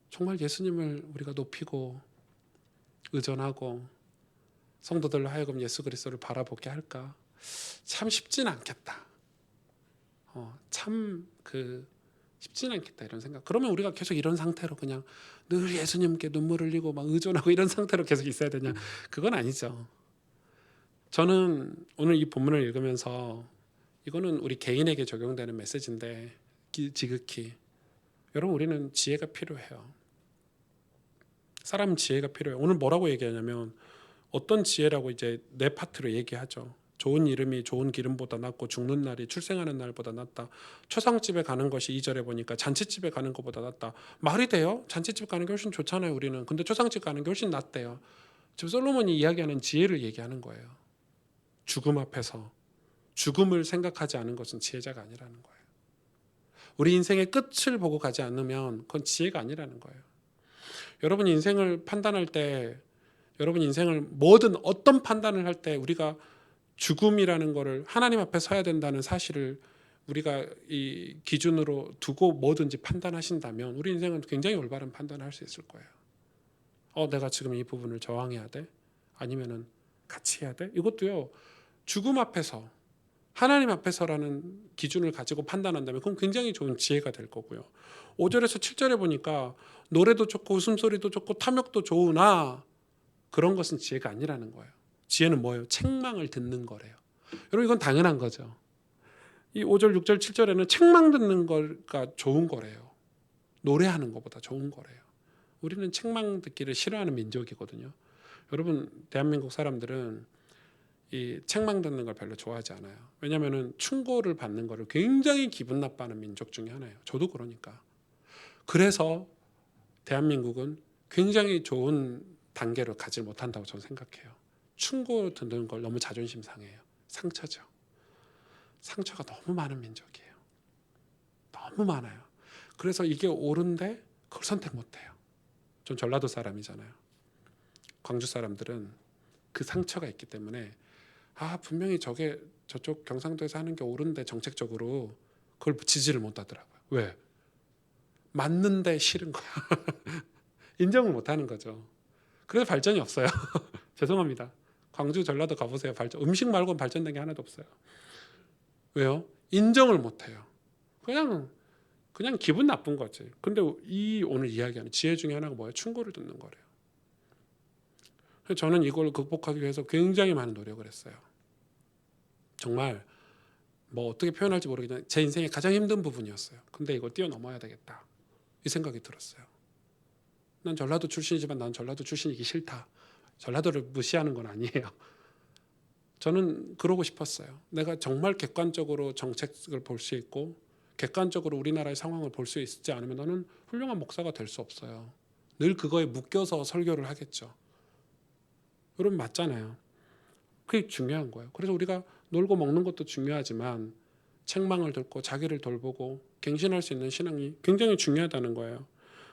정말 예수님을 우리가 높이고 의존하고 성도들로 하여금 예수 그리스도를 바라보게 할까? 참 쉽지는 않겠다. 쉽지는 않겠다 이런 생각. 그러면 우리가 계속 이런 상태로 그냥 늘 예수님께 눈물 흘리고 막 의존하고 이런 상태로 계속 있어야 되냐? 그건 아니죠. 저는 오늘 이 본문을 읽으면서 이거는 우리 개인에게 적용되는 메시지인데 지극히 여러분 우리는 지혜가 필요해요. 사람은 지혜가 필요해요. 오늘 뭐라고 얘기하냐면 어떤 지혜라고 이제 내 파트로 얘기하죠. 좋은 이름이 좋은 기름보다 낫고 죽는 날이 출생하는 날보다 낫다. 초상집에 가는 것이 2절에 보니까 잔치집에 가는 것보다 낫다. 말이 돼요? 잔치집 가는 게 훨씬 좋잖아요 우리는. 근데 초상집 가는 게 훨씬 낫대요. 지금 솔로몬이 이야기하는 지혜를 얘기하는 거예요. 죽음 앞에서 죽음을 생각하지 않은 것은 지혜자가 아니라는 거예요. 우리 인생의 끝을 보고 가지 않으면 그건 지혜가 아니라는 거예요. 여러분 인생을 판단할 때 여러분 인생을 뭐든 어떤 판단을 할 때 우리가 죽음이라는 거를 하나님 앞에 서야 된다는 사실을 우리가 이 기준으로 두고 뭐든지 판단하신다면 우리 인생은 굉장히 올바른 판단을 할 수 있을 거예요. 내가 지금 이 부분을 저항해야 돼? 아니면은 같이 해야 돼? 이것도요. 죽음 앞에서 하나님 앞에서라는 기준을 가지고 판단한다면 그건 굉장히 좋은 지혜가 될 거고요. 5절에서 7절에 보니까 노래도 좋고 웃음소리도 좋고 탐욕도 좋으나 그런 것은 지혜가 아니라는 거예요. 지혜는 뭐예요? 책망을 듣는 거래요. 여러분 이건 당연한 거죠. 이 5절, 6절, 7절에는 책망 듣는 거가 좋은 거래요. 노래하는 것보다 좋은 거래요. 우리는 책망 듣기를 싫어하는 민족이거든요. 여러분 대한민국 사람들은 이 책망 듣는 걸 별로 좋아하지 않아요. 왜냐하면 충고를 받는 거를 굉장히 기분 나빠하는 민족 중에 하나예요. 저도 그러니까. 그래서 대한민국은 굉장히 좋은 단계를 가지 못한다고 저는 생각해요. 충고 듣는 걸 너무 자존심 상해요. 상처죠. 상처가 너무 많은 민족이에요. 너무 많아요. 그래서 이게 옳은데 그걸 선택 못해요. 전 전라도 사람이잖아요. 광주 사람들은 그 상처가 있기 때문에 분명히 저쪽 경상도에서 하는 게 옳은데 정책적으로 그걸 지지를 못하더라고요. 왜? 맞는데 싫은 거야. 인정을 못하는 거죠. 그래서 발전이 없어요. 죄송합니다. 광주 전라도 가보세요. 음식 말고는 발전된 게 하나도 없어요. 왜요? 인정을 못해요. 그냥 기분 나쁜 거지. 근데 오늘 이야기하는 지혜 중에 하나가 뭐예요? 충고를 듣는 거래요. 저는 이걸 극복하기 위해서 굉장히 많은 노력을 했어요. 정말 뭐 어떻게 표현할지 모르겠지만 제 인생의 가장 힘든 부분이었어요. 근데 이걸 뛰어넘어야 되겠다. 이 생각이 들었어요. 난 전라도 출신이지만 난 전라도 출신이기 싫다. 전라도를 무시하는 건 아니에요. 저는 그러고 싶었어요. 내가 정말 객관적으로 정책을 볼 수 있고 객관적으로 우리나라의 상황을 볼 수 있지 않으면 나는 훌륭한 목사가 될 수 없어요. 늘 그거에 묶여서 설교를 하겠죠. 여러분 맞잖아요. 그게 중요한 거예요. 그래서 우리가 놀고 먹는 것도 중요하지만 책망을 듣고 자기를 돌보고 갱신할 수 있는 신앙이 굉장히 중요하다는 거예요.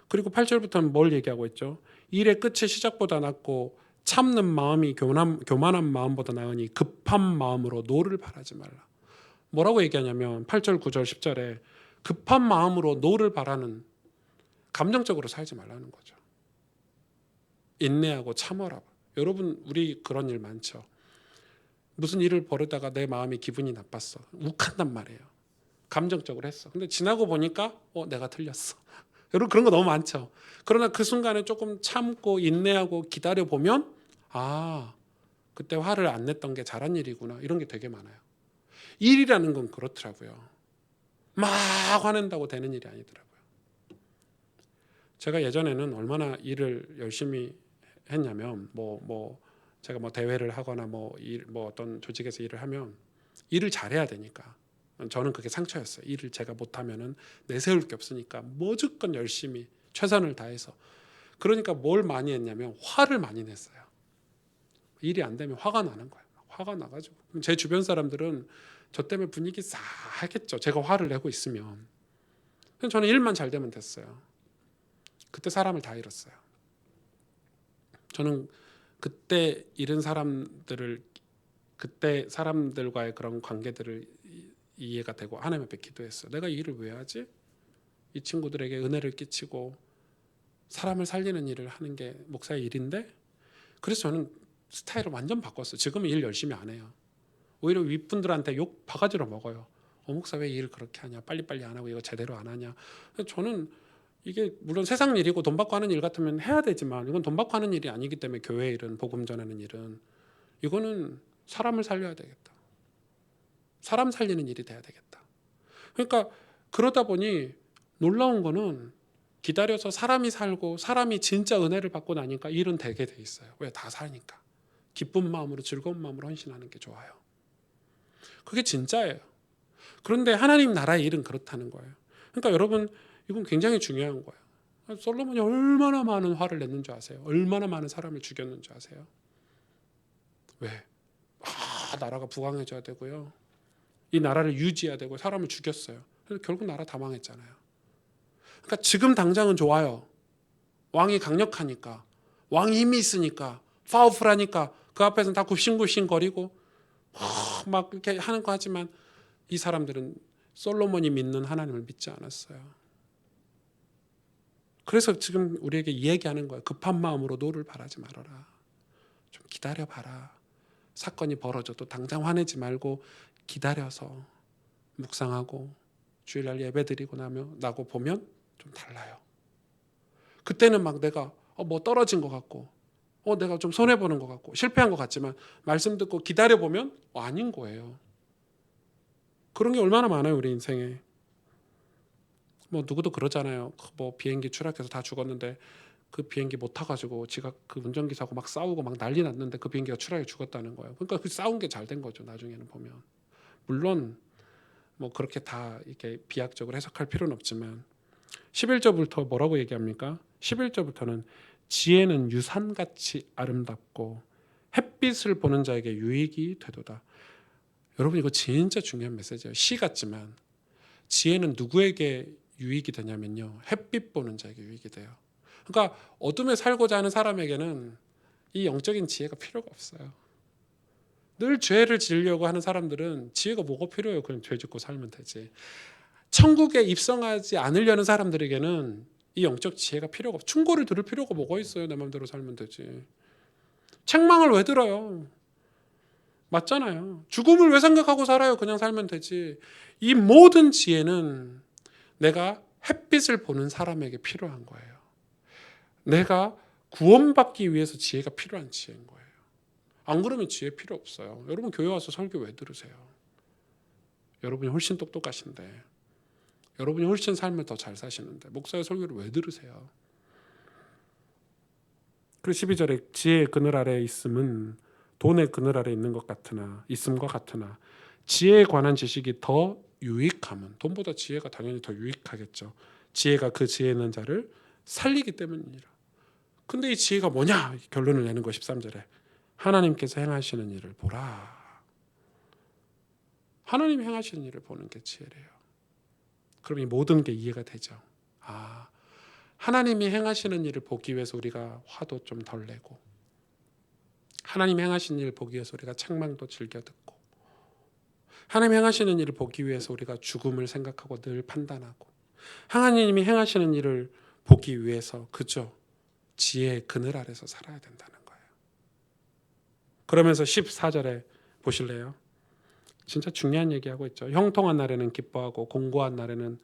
그리고 8절부터는 뭘 얘기하고 있죠? 일의 끝이 시작보다 낫고 참는 마음이 교만한 마음보다 나으니 급한 마음으로 노를 바라지 말라. 뭐라고 얘기하냐면 8절, 9절, 10절에 급한 마음으로 노를 바라는 감정적으로 살지 말라는 거죠. 인내하고 참어라. 여러분 우리 그런 일 많죠. 무슨 일을 벌이다가 내 마음이 기분이 나빴어. 욱한단 말이에요. 감정적으로 했어. 근데 지나고 보니까 내가 틀렸어. 여러분 그런 거 너무 많죠. 그러나 그 순간에 조금 참고 인내하고 기다려 보면 그때 화를 안 냈던 게 잘한 일이구나. 이런 게 되게 많아요. 일이라는 건 그렇더라고요. 막 화낸다고 되는 일이 아니더라고요. 제가 예전에는 얼마나 일을 열심히 했냐면 제가 대회를 하거나 어떤 조직에서 일을 하면 일을 잘해야 되니까 저는 그게 상처였어요. 일을 제가 못하면은 내세울 게 없으니까 무조건 열심히 최선을 다해서. 그러니까 뭘 많이 했냐면 화를 많이 냈어요. 일이 안 되면 화가 나는 거예요. 화가 나가지고 제 주변 사람들은 저 때문에 분위기 싸하겠죠. 제가 화를 내고 있으면. 저는 일만 잘 되면 됐어요. 그때 사람을 다 잃었어요. 저는 그때 잃은 사람들을, 그때 사람들과의 그런 관계들을 이해가 되고 하나님 앞에 기도했어요. 내가 이 일을 왜 하지? 이 친구들에게 은혜를 끼치고 사람을 살리는 일을 하는 게 목사의 일인데. 그래서 저는 스타일을 완전 바꿨어요. 지금은 일 열심히 안 해요. 오히려 윗분들한테 욕 바가지로 먹어요. 목사 왜 일 그렇게 하냐, 빨리빨리 안 하고 이거 제대로 안 하냐. 저는 이게 물론 세상 일이고 돈 받고 하는 일 같으면 해야 되지만 이건 돈 받고 하는 일이 아니기 때문에, 교회 일은, 복음 전하는 일은, 이거는 사람을 살려야 되겠다. 사람 살리는 일이 돼야 되겠다. 그러니까 그러다 보니 놀라운 거는 기다려서 사람이 살고 사람이 진짜 은혜를 받고 나니까 일은 되게 돼 있어요. 왜? 다 사니까. 기쁜 마음으로, 즐거운 마음으로 헌신하는 게 좋아요. 그게 진짜예요. 그런데 하나님 나라의 일은 그렇다는 거예요. 그러니까 여러분, 이건 굉장히 중요한 거예요. 솔로몬이 얼마나 많은 화를 냈는 줄 아세요? 얼마나 많은 사람을 죽였는 줄 아세요? 왜? 나라가 부강해져야 되고요, 이 나라를 유지해야 되고 사람을 죽였어요. 그래서 결국 나라 다 망했잖아요. 그러니까 지금 당장은 좋아요. 왕이 강력하니까, 왕이 힘이 있으니까, 파워풀하니까 그 앞에서는 다 굽신굽신 거리고 막 이렇게 하는 거 하지만, 이 사람들은 솔로몬이 믿는 하나님을 믿지 않았어요. 그래서 지금 우리에게 이야기하는 거예요. 급한 마음으로 노를 바라지 말아라. 좀 기다려봐라. 사건이 벌어져도 당장 화내지 말고 기다려서 묵상하고 주일날 예배드리고 나고 보면 좀 달라요. 그때는 막 내가 떨어진 것 같고 내가 좀 손해보는 것 같고 실패한 것 같지만, 말씀 듣고 기다려보면 아닌 거예요. 그런 게 얼마나 많아요, 우리 인생에. 누구도 그러잖아요. 비행기 추락해서 다 죽었는데 그 비행기 못 타가지고 지가 그 운전기사하고 막 싸우고 막 난리 났는데 그 비행기가 추락해 죽었다는 거예요. 그러니까 그 싸운 게 잘 된 거죠, 나중에는 보면. 물론 그렇게 다 이렇게 비약적으로 해석할 필요는 없지만, 11절부터 뭐라고 얘기합니까? 11절부터는 지혜는 유산같이 아름답고 햇빛을 보는 자에게 유익이 되도다. 여러분, 이거 진짜 중요한 메시지예요. 시 같지만 지혜는 누구에게 유익이 되냐면요, 햇빛 보는 자에게 유익이 돼요. 그러니까 어둠에 살고자 하는 사람에게는 이 영적인 지혜가 필요가 없어요. 늘 죄를 지으려고 하는 사람들은 지혜가 뭐가 필요해요? 그냥 죄 짓고 살면 되지. 천국에 입성하지 않으려는 사람들에게는 이 영적 지혜가 필요가 없어요. 충고를 들을 필요가 뭐가 있어요? 내 마음대로 살면 되지. 책망을 왜 들어요? 맞잖아요. 죽음을 왜 생각하고 살아요? 그냥 살면 되지. 이 모든 지혜는 내가 햇빛을 보는 사람에게 필요한 거예요. 내가 구원받기 위해서 지혜가 필요한 지혜인 거예요. 안 그러면 지혜 필요 없어요. 여러분, 교회 와서 설교 왜 들으세요? 여러분이 훨씬 똑똑하신데, 여러분이 훨씬 삶을 더 잘 사시는데 목사의 설교를 왜 들으세요? 그리고 12절에 지혜의 그늘 아래에 있음은 돈의 그늘 아래에 있는 것 같으나, 있음과 같으나 지혜에 관한 지식이 더 유익함은, 돈보다 지혜가 당연히 더 유익하겠죠. 지혜가 그 지혜 있는 자를 살리기 때문이니라. 근데 이 지혜가 뭐냐? 결론을 내는 거 13절에 하나님께서 행하시는 일을 보라. 하나님이 행하시는 일을 보는 게 지혜래요. 그럼 이 모든 게 이해가 되죠. 하나님이 행하시는 일을 보기 위해서 우리가 화도 좀 덜 내고, 하나님이 행하시는 일을 보기 위해서 우리가 책망도 즐겨 듣고, 하나님이 행하시는 일을 보기 위해서 우리가 죽음을 생각하고 늘 판단하고, 하나님이 행하시는 일을 보기 위해서 그저 지혜의 그늘 아래서 살아야 된다는 거예요. 그러면서 14절에 보실래요? 진짜 중요한 얘기하고 있죠. 형통한 날에는 기뻐하고 공고한 날에는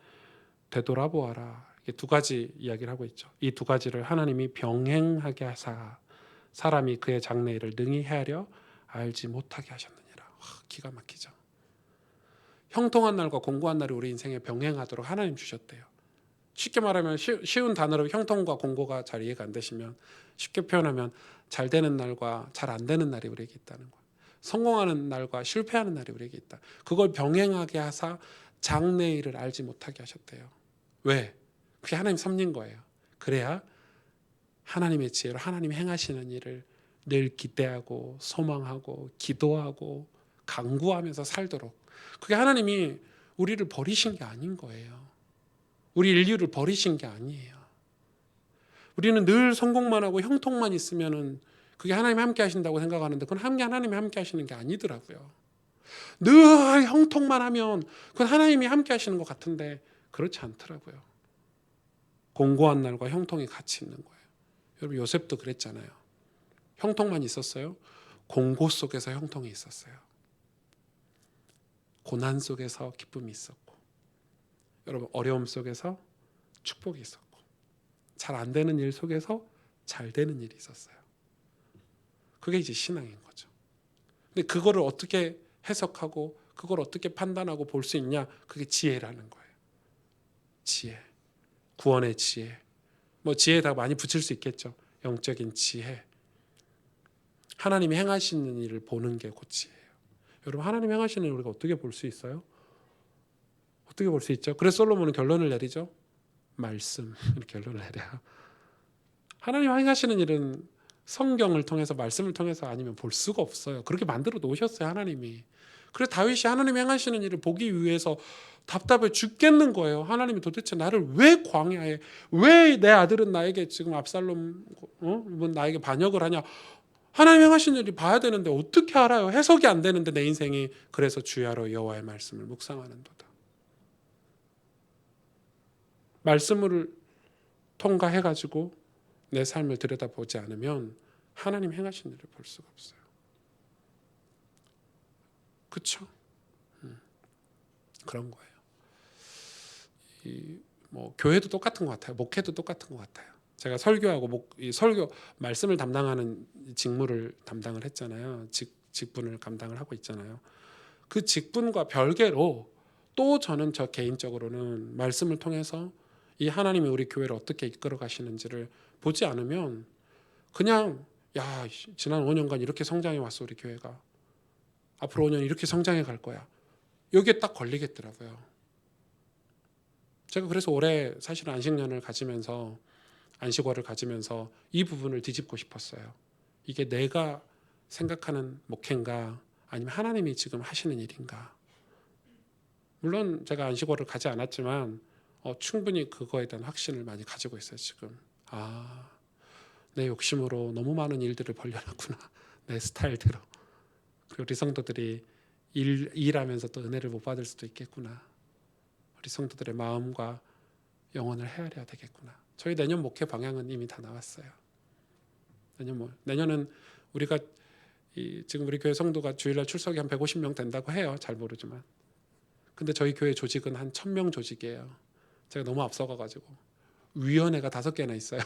되돌아보아라. 이게 두 가지 이야기를 하고 있죠. 이 두 가지를 하나님이 병행하게 하사 사람이 그의 장래일을 능히 헤아려 알지 못하게 하셨느니라. 와, 기가 막히죠. 형통한 날과 공고한 날이 우리 인생에 병행하도록 하나님 주셨대요. 쉽게 말하면 쉬운 단어로 형통과 공고가 잘 이해가 안 되시면 쉽게 표현하면 잘 되는 날과 잘 안 되는 날이 우리에게 있다는 거예요. 성공하는 날과 실패하는 날이 우리에게 있다. 그걸 병행하게 하사 장래일을 알지 못하게 하셨대요. 왜? 그게 하나님 섭리인 거예요. 그래야 하나님의 지혜로 하나님이 행하시는 일을 늘 기대하고 소망하고 기도하고 간구하면서 살도록, 그게 하나님이 우리를 버리신 게 아닌 거예요. 우리 인류를 버리신 게 아니에요. 우리는 늘 성공만 하고 형통만 있으면은 그게 하나님이 함께 하신다고 생각하는데 그건 하나님이 함께 하시는 게 아니더라고요. 늘 형통만 하면 그건 하나님이 함께 하시는 것 같은데 그렇지 않더라고요. 공고한 날과 형통이 같이 있는 거예요. 여러분 요셉도 그랬잖아요. 형통만 있었어요. 공고 속에서 형통이 있었어요. 고난 속에서 기쁨이 있었고, 여러분 어려움 속에서 축복이 있었고, 잘 안 되는 일 속에서 잘 되는 일이 있었어요. 그게 이제 신앙인 거죠. 근데 그거를 어떻게 해석하고 그걸 어떻게 판단하고 볼 수 있냐? 그게 지혜라는 거예요. 지혜, 구원의 지혜. 뭐 지혜에다 많이 붙일 수 있겠죠. 영적인 지혜. 하나님이 행하시는 일을 보는 게 곧 지혜예요. 여러분 하나님 행하시는 일 우리가 어떻게 볼 수 있어요? 어떻게 볼 수 있죠? 그래서 솔로몬은 결론을 내리죠. 말씀. 이렇게 결론을 내려요. 하나님 행하시는 일은 성경을 통해서 말씀을 통해서 아니면 볼 수가 없어요. 그렇게 만들어 놓으셨어요 하나님이. 그래서 다윗이 하나님 행하시는 일을 보기 위해서 답답해 죽겠는 거예요. 하나님이 도대체 나를 왜 광야에, 왜 내 아들은 나에게 지금 압살롬 나에게 반역을 하냐. 하나님 행하시는 일이 봐야 되는데 어떻게 알아요? 해석이 안 되는데 내 인생이. 그래서 주야로 여호와의 말씀을 묵상하는도다. 말씀을 통과해가지고 내 삶을 들여다보지 않으면 하나님 행하신 일을 볼 수가 없어요. 그렇죠? 그런 거예요. 뭐 교회도 똑같은 것 같아요. 목회도 똑같은 것 같아요. 제가 설교하고 설교 말씀을 담당하는 직무를 담당을 했잖아요. 직분을 감당을 하고 있잖아요. 그 직분과 별개로 또 저는 저 개인적으로는 말씀을 통해서 이 하나님이 우리 교회를 어떻게 이끌어 가시는지를 보지 않으면 그냥 야 지난 5년간 이렇게 성장해 왔어 우리 교회가. 앞으로 5년 이렇게 성장해 갈 거야. 여기에 딱 걸리겠더라고요. 제가 그래서 올해 사실은 안식년을 가지면서 안식월을 가지면서 이 부분을 뒤집고 싶었어요. 이게 내가 생각하는 목회인가 아니면 하나님이 지금 하시는 일인가. 물론 제가 안식월을 가지 않았지만 충분히 그거에 대한 확신을 많이 가지고 있어요 지금. 내 욕심으로 너무 많은 일들을 벌려놨구나. 내 스타일대로. 그리고 우리 성도들이 일하면서 또 은혜를 못 받을 수도 있겠구나. 우리 성도들의 마음과 영혼을 헤아려야 되겠구나. 저희 내년 목회 방향은 이미 다 나왔어요. 내년은 우리가 지금 우리 교회 성도가 주일날 출석이 한 150명 된다고 해요. 잘 모르지만. 근데 저희 교회 조직은 한 1000명 조직이에요. 제가 너무 앞서가가지고 위원회가 5개나 있어요.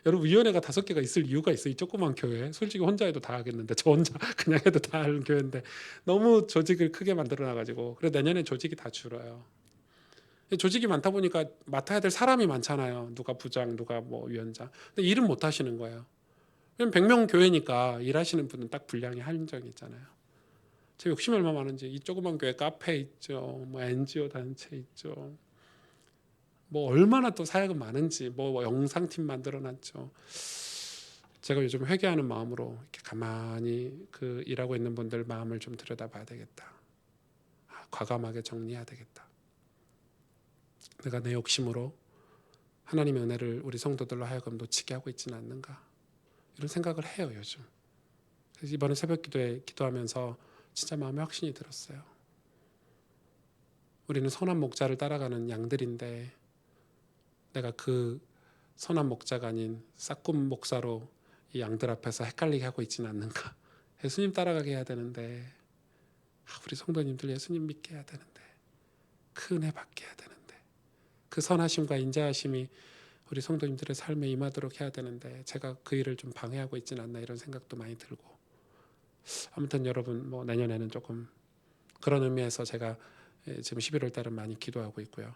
여러분 위원회가 5개가 있을 이유가 있어요. 이 조그만 교회. 솔직히 혼자 해도 다 하겠는데 저 혼자 그냥 해도 다 하는 교회인데 너무 조직을 크게 만들어놔가지고 그래서 내년에 조직이 다 줄어요. 조직이 많다 보니까 맡아야 될 사람이 많잖아요. 누가 부장, 누가 뭐 위원장. 근데 일은 못 하시는 거예요. 왜냐면 100명 교회니까 일하시는 분은 딱 분량이 한정이 있잖아요. 제 욕심이 얼마나 많은지 이 조그만 교회 카페 있죠. 뭐 NGO 단체 있죠. 뭐 얼마나 또 사역은 많은지 뭐 영상팀 만들어놨죠. 제가 요즘 회개하는 마음으로 이렇게 가만히 그 일하고 있는 분들 마음을 좀 들여다봐야 되겠다. 과감하게 정리해야 되겠다. 내가 내 욕심으로 하나님의 은혜를 우리 성도들로 하여금 놓치게 하고 있지는 않는가. 이런 생각을 해요 요즘. 그래서 이번에 새벽 기도에 기도하면서 진짜 마음에 확신이 들었어요. 우리는 선한 목자를 따라가는 양들인데 내가 그 선한 목자가 아닌 싹군 목사로 이 양들 앞에서 헷갈리게 하고 있지는 않는가. 예수님 따라가게 해야 되는데 우리 성도님들 예수님 믿게 해야 되는데, 그 은혜 받게 해야 되는데, 그 선하심과 인자하심이 우리 성도님들의 삶에 임하도록 해야 되는데 제가 그 일을 좀 방해하고 있지는 않나 이런 생각도 많이 들고, 아무튼 여러분 뭐 내년에는 조금 그런 의미에서 제가 지금 11월 달은 많이 기도하고 있고요.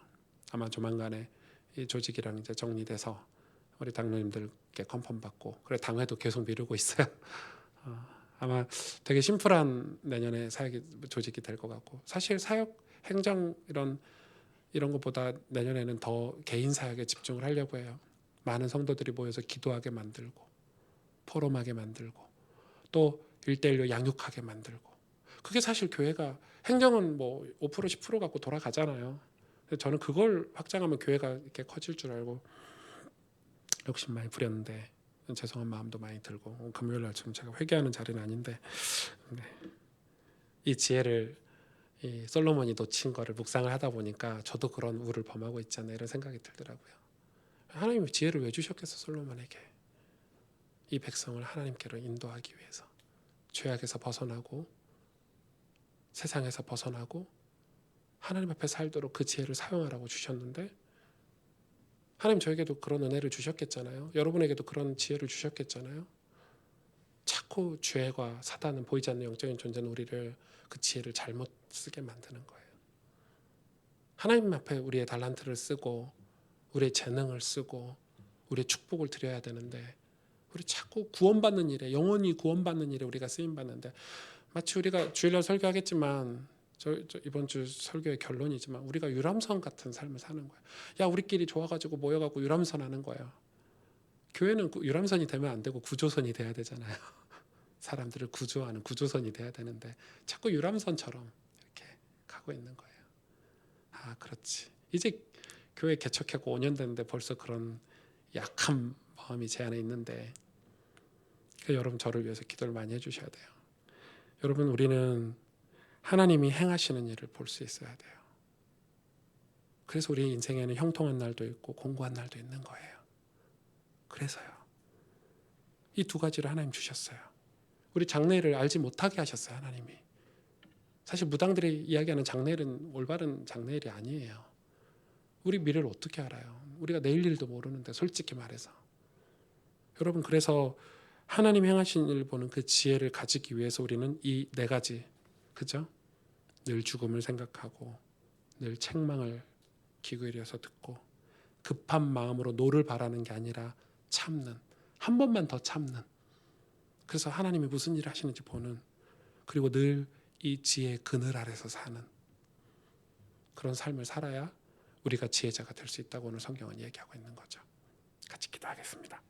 아마 조만간에 이 조직이랑 이제 정리돼서 우리 당로님들께 컨펌 받고, 그래 당회도 계속 미루고 있어요. 아마 되게 심플한 내년에 사역 조직이 될 것 같고, 사실 사역 행정 이런 것보다 내년에는 더 개인 사역에 집중을 하려고 해요. 많은 성도들이 모여서 기도하게 만들고, 포럼하게 만들고, 또 1대1로 양육하게 만들고. 그게 사실 교회가, 행정은 뭐 5% 10% 갖고 돌아가잖아요. 저는 그걸 확장하면 교회가 이렇게 커질 줄 알고 욕심 많이 부렸는데 죄송한 마음도 많이 들고, 금요일 날 지금 제가 회개하는 자리는 아닌데, 네. 이 지혜를 이 솔로몬이 놓친 거를 묵상을 하다 보니까 저도 그런 우를 범하고 있지 않나 이런 생각이 들더라고요. 하나님이 지혜를 왜 주셨겠어 솔로몬에게? 이 백성을 하나님께로 인도하기 위해서, 죄악에서 벗어나고 세상에서 벗어나고 하나님 앞에 살도록 그 지혜를 사용하라고 주셨는데, 하나님 저에게도 그런 은혜를 주셨겠잖아요. 여러분에게도 그런 지혜를 주셨겠잖아요. 자꾸 죄와 사단은, 보이지 않는 영적인 존재는 우리를, 그 지혜를 잘못 쓰게 만드는 거예요. 하나님 앞에 우리의 달란트를 쓰고 우리의 재능을 쓰고 우리의 축복을 드려야 되는데, 우리 자꾸 구원받는 일에, 영원히 구원받는 일에 우리가 쓰임받는데, 마치 우리가 주일날 설교하겠지만 이번 주 설교의 결론이지만 우리가 유람선 같은 삶을 사는 거예요. 야, 우리끼리 좋아가지고 모여가지고 유람선 하는 거예요. 교회는 유람선이 되면 안 되고 구조선이 돼야 되잖아요. 사람들을 구조하는 구조선이 돼야 되는데 자꾸 유람선처럼 이렇게 가고 있는 거예요. 아, 그렇지. 이제 교회 개척하고 5년 됐는데 벌써 그런 약한 마음이 제 안에 있는데, 여러분 저를 위해서 기도를 많이 해주셔야 돼요. 여러분, 우리는 하나님이 행하시는 일을 볼 수 있어야 돼요. 그래서 우리 인생에는 형통한 날도 있고 공고한 날도 있는 거예요. 그래서요. 이 두 가지를 하나님 주셨어요. 우리 장래를 알지 못하게 하셨어요, 하나님이. 사실 무당들이 이야기하는 장래일은 올바른 장래일이 아니에요. 우리 미래를 어떻게 알아요? 우리가 내일 일도 모르는데, 솔직히 말해서. 여러분, 그래서 하나님 행하신 일을 보는 그 지혜를 가지기 위해서 우리는 이 네 가지, 그죠? 늘 죽음을 생각하고, 늘 책망을 귀 기울여서 듣고, 급한 마음으로 노를 바라는 게 아니라 참는, 한 번만 더 참는, 그래서 하나님이 무슨 일을 하시는지 보는, 그리고 늘 이 지혜의 그늘 아래서 사는 그런 삶을 살아야 우리가 지혜자가 될 수 있다고 오늘 성경은 얘기하고 있는 거죠. 같이 기도하겠습니다.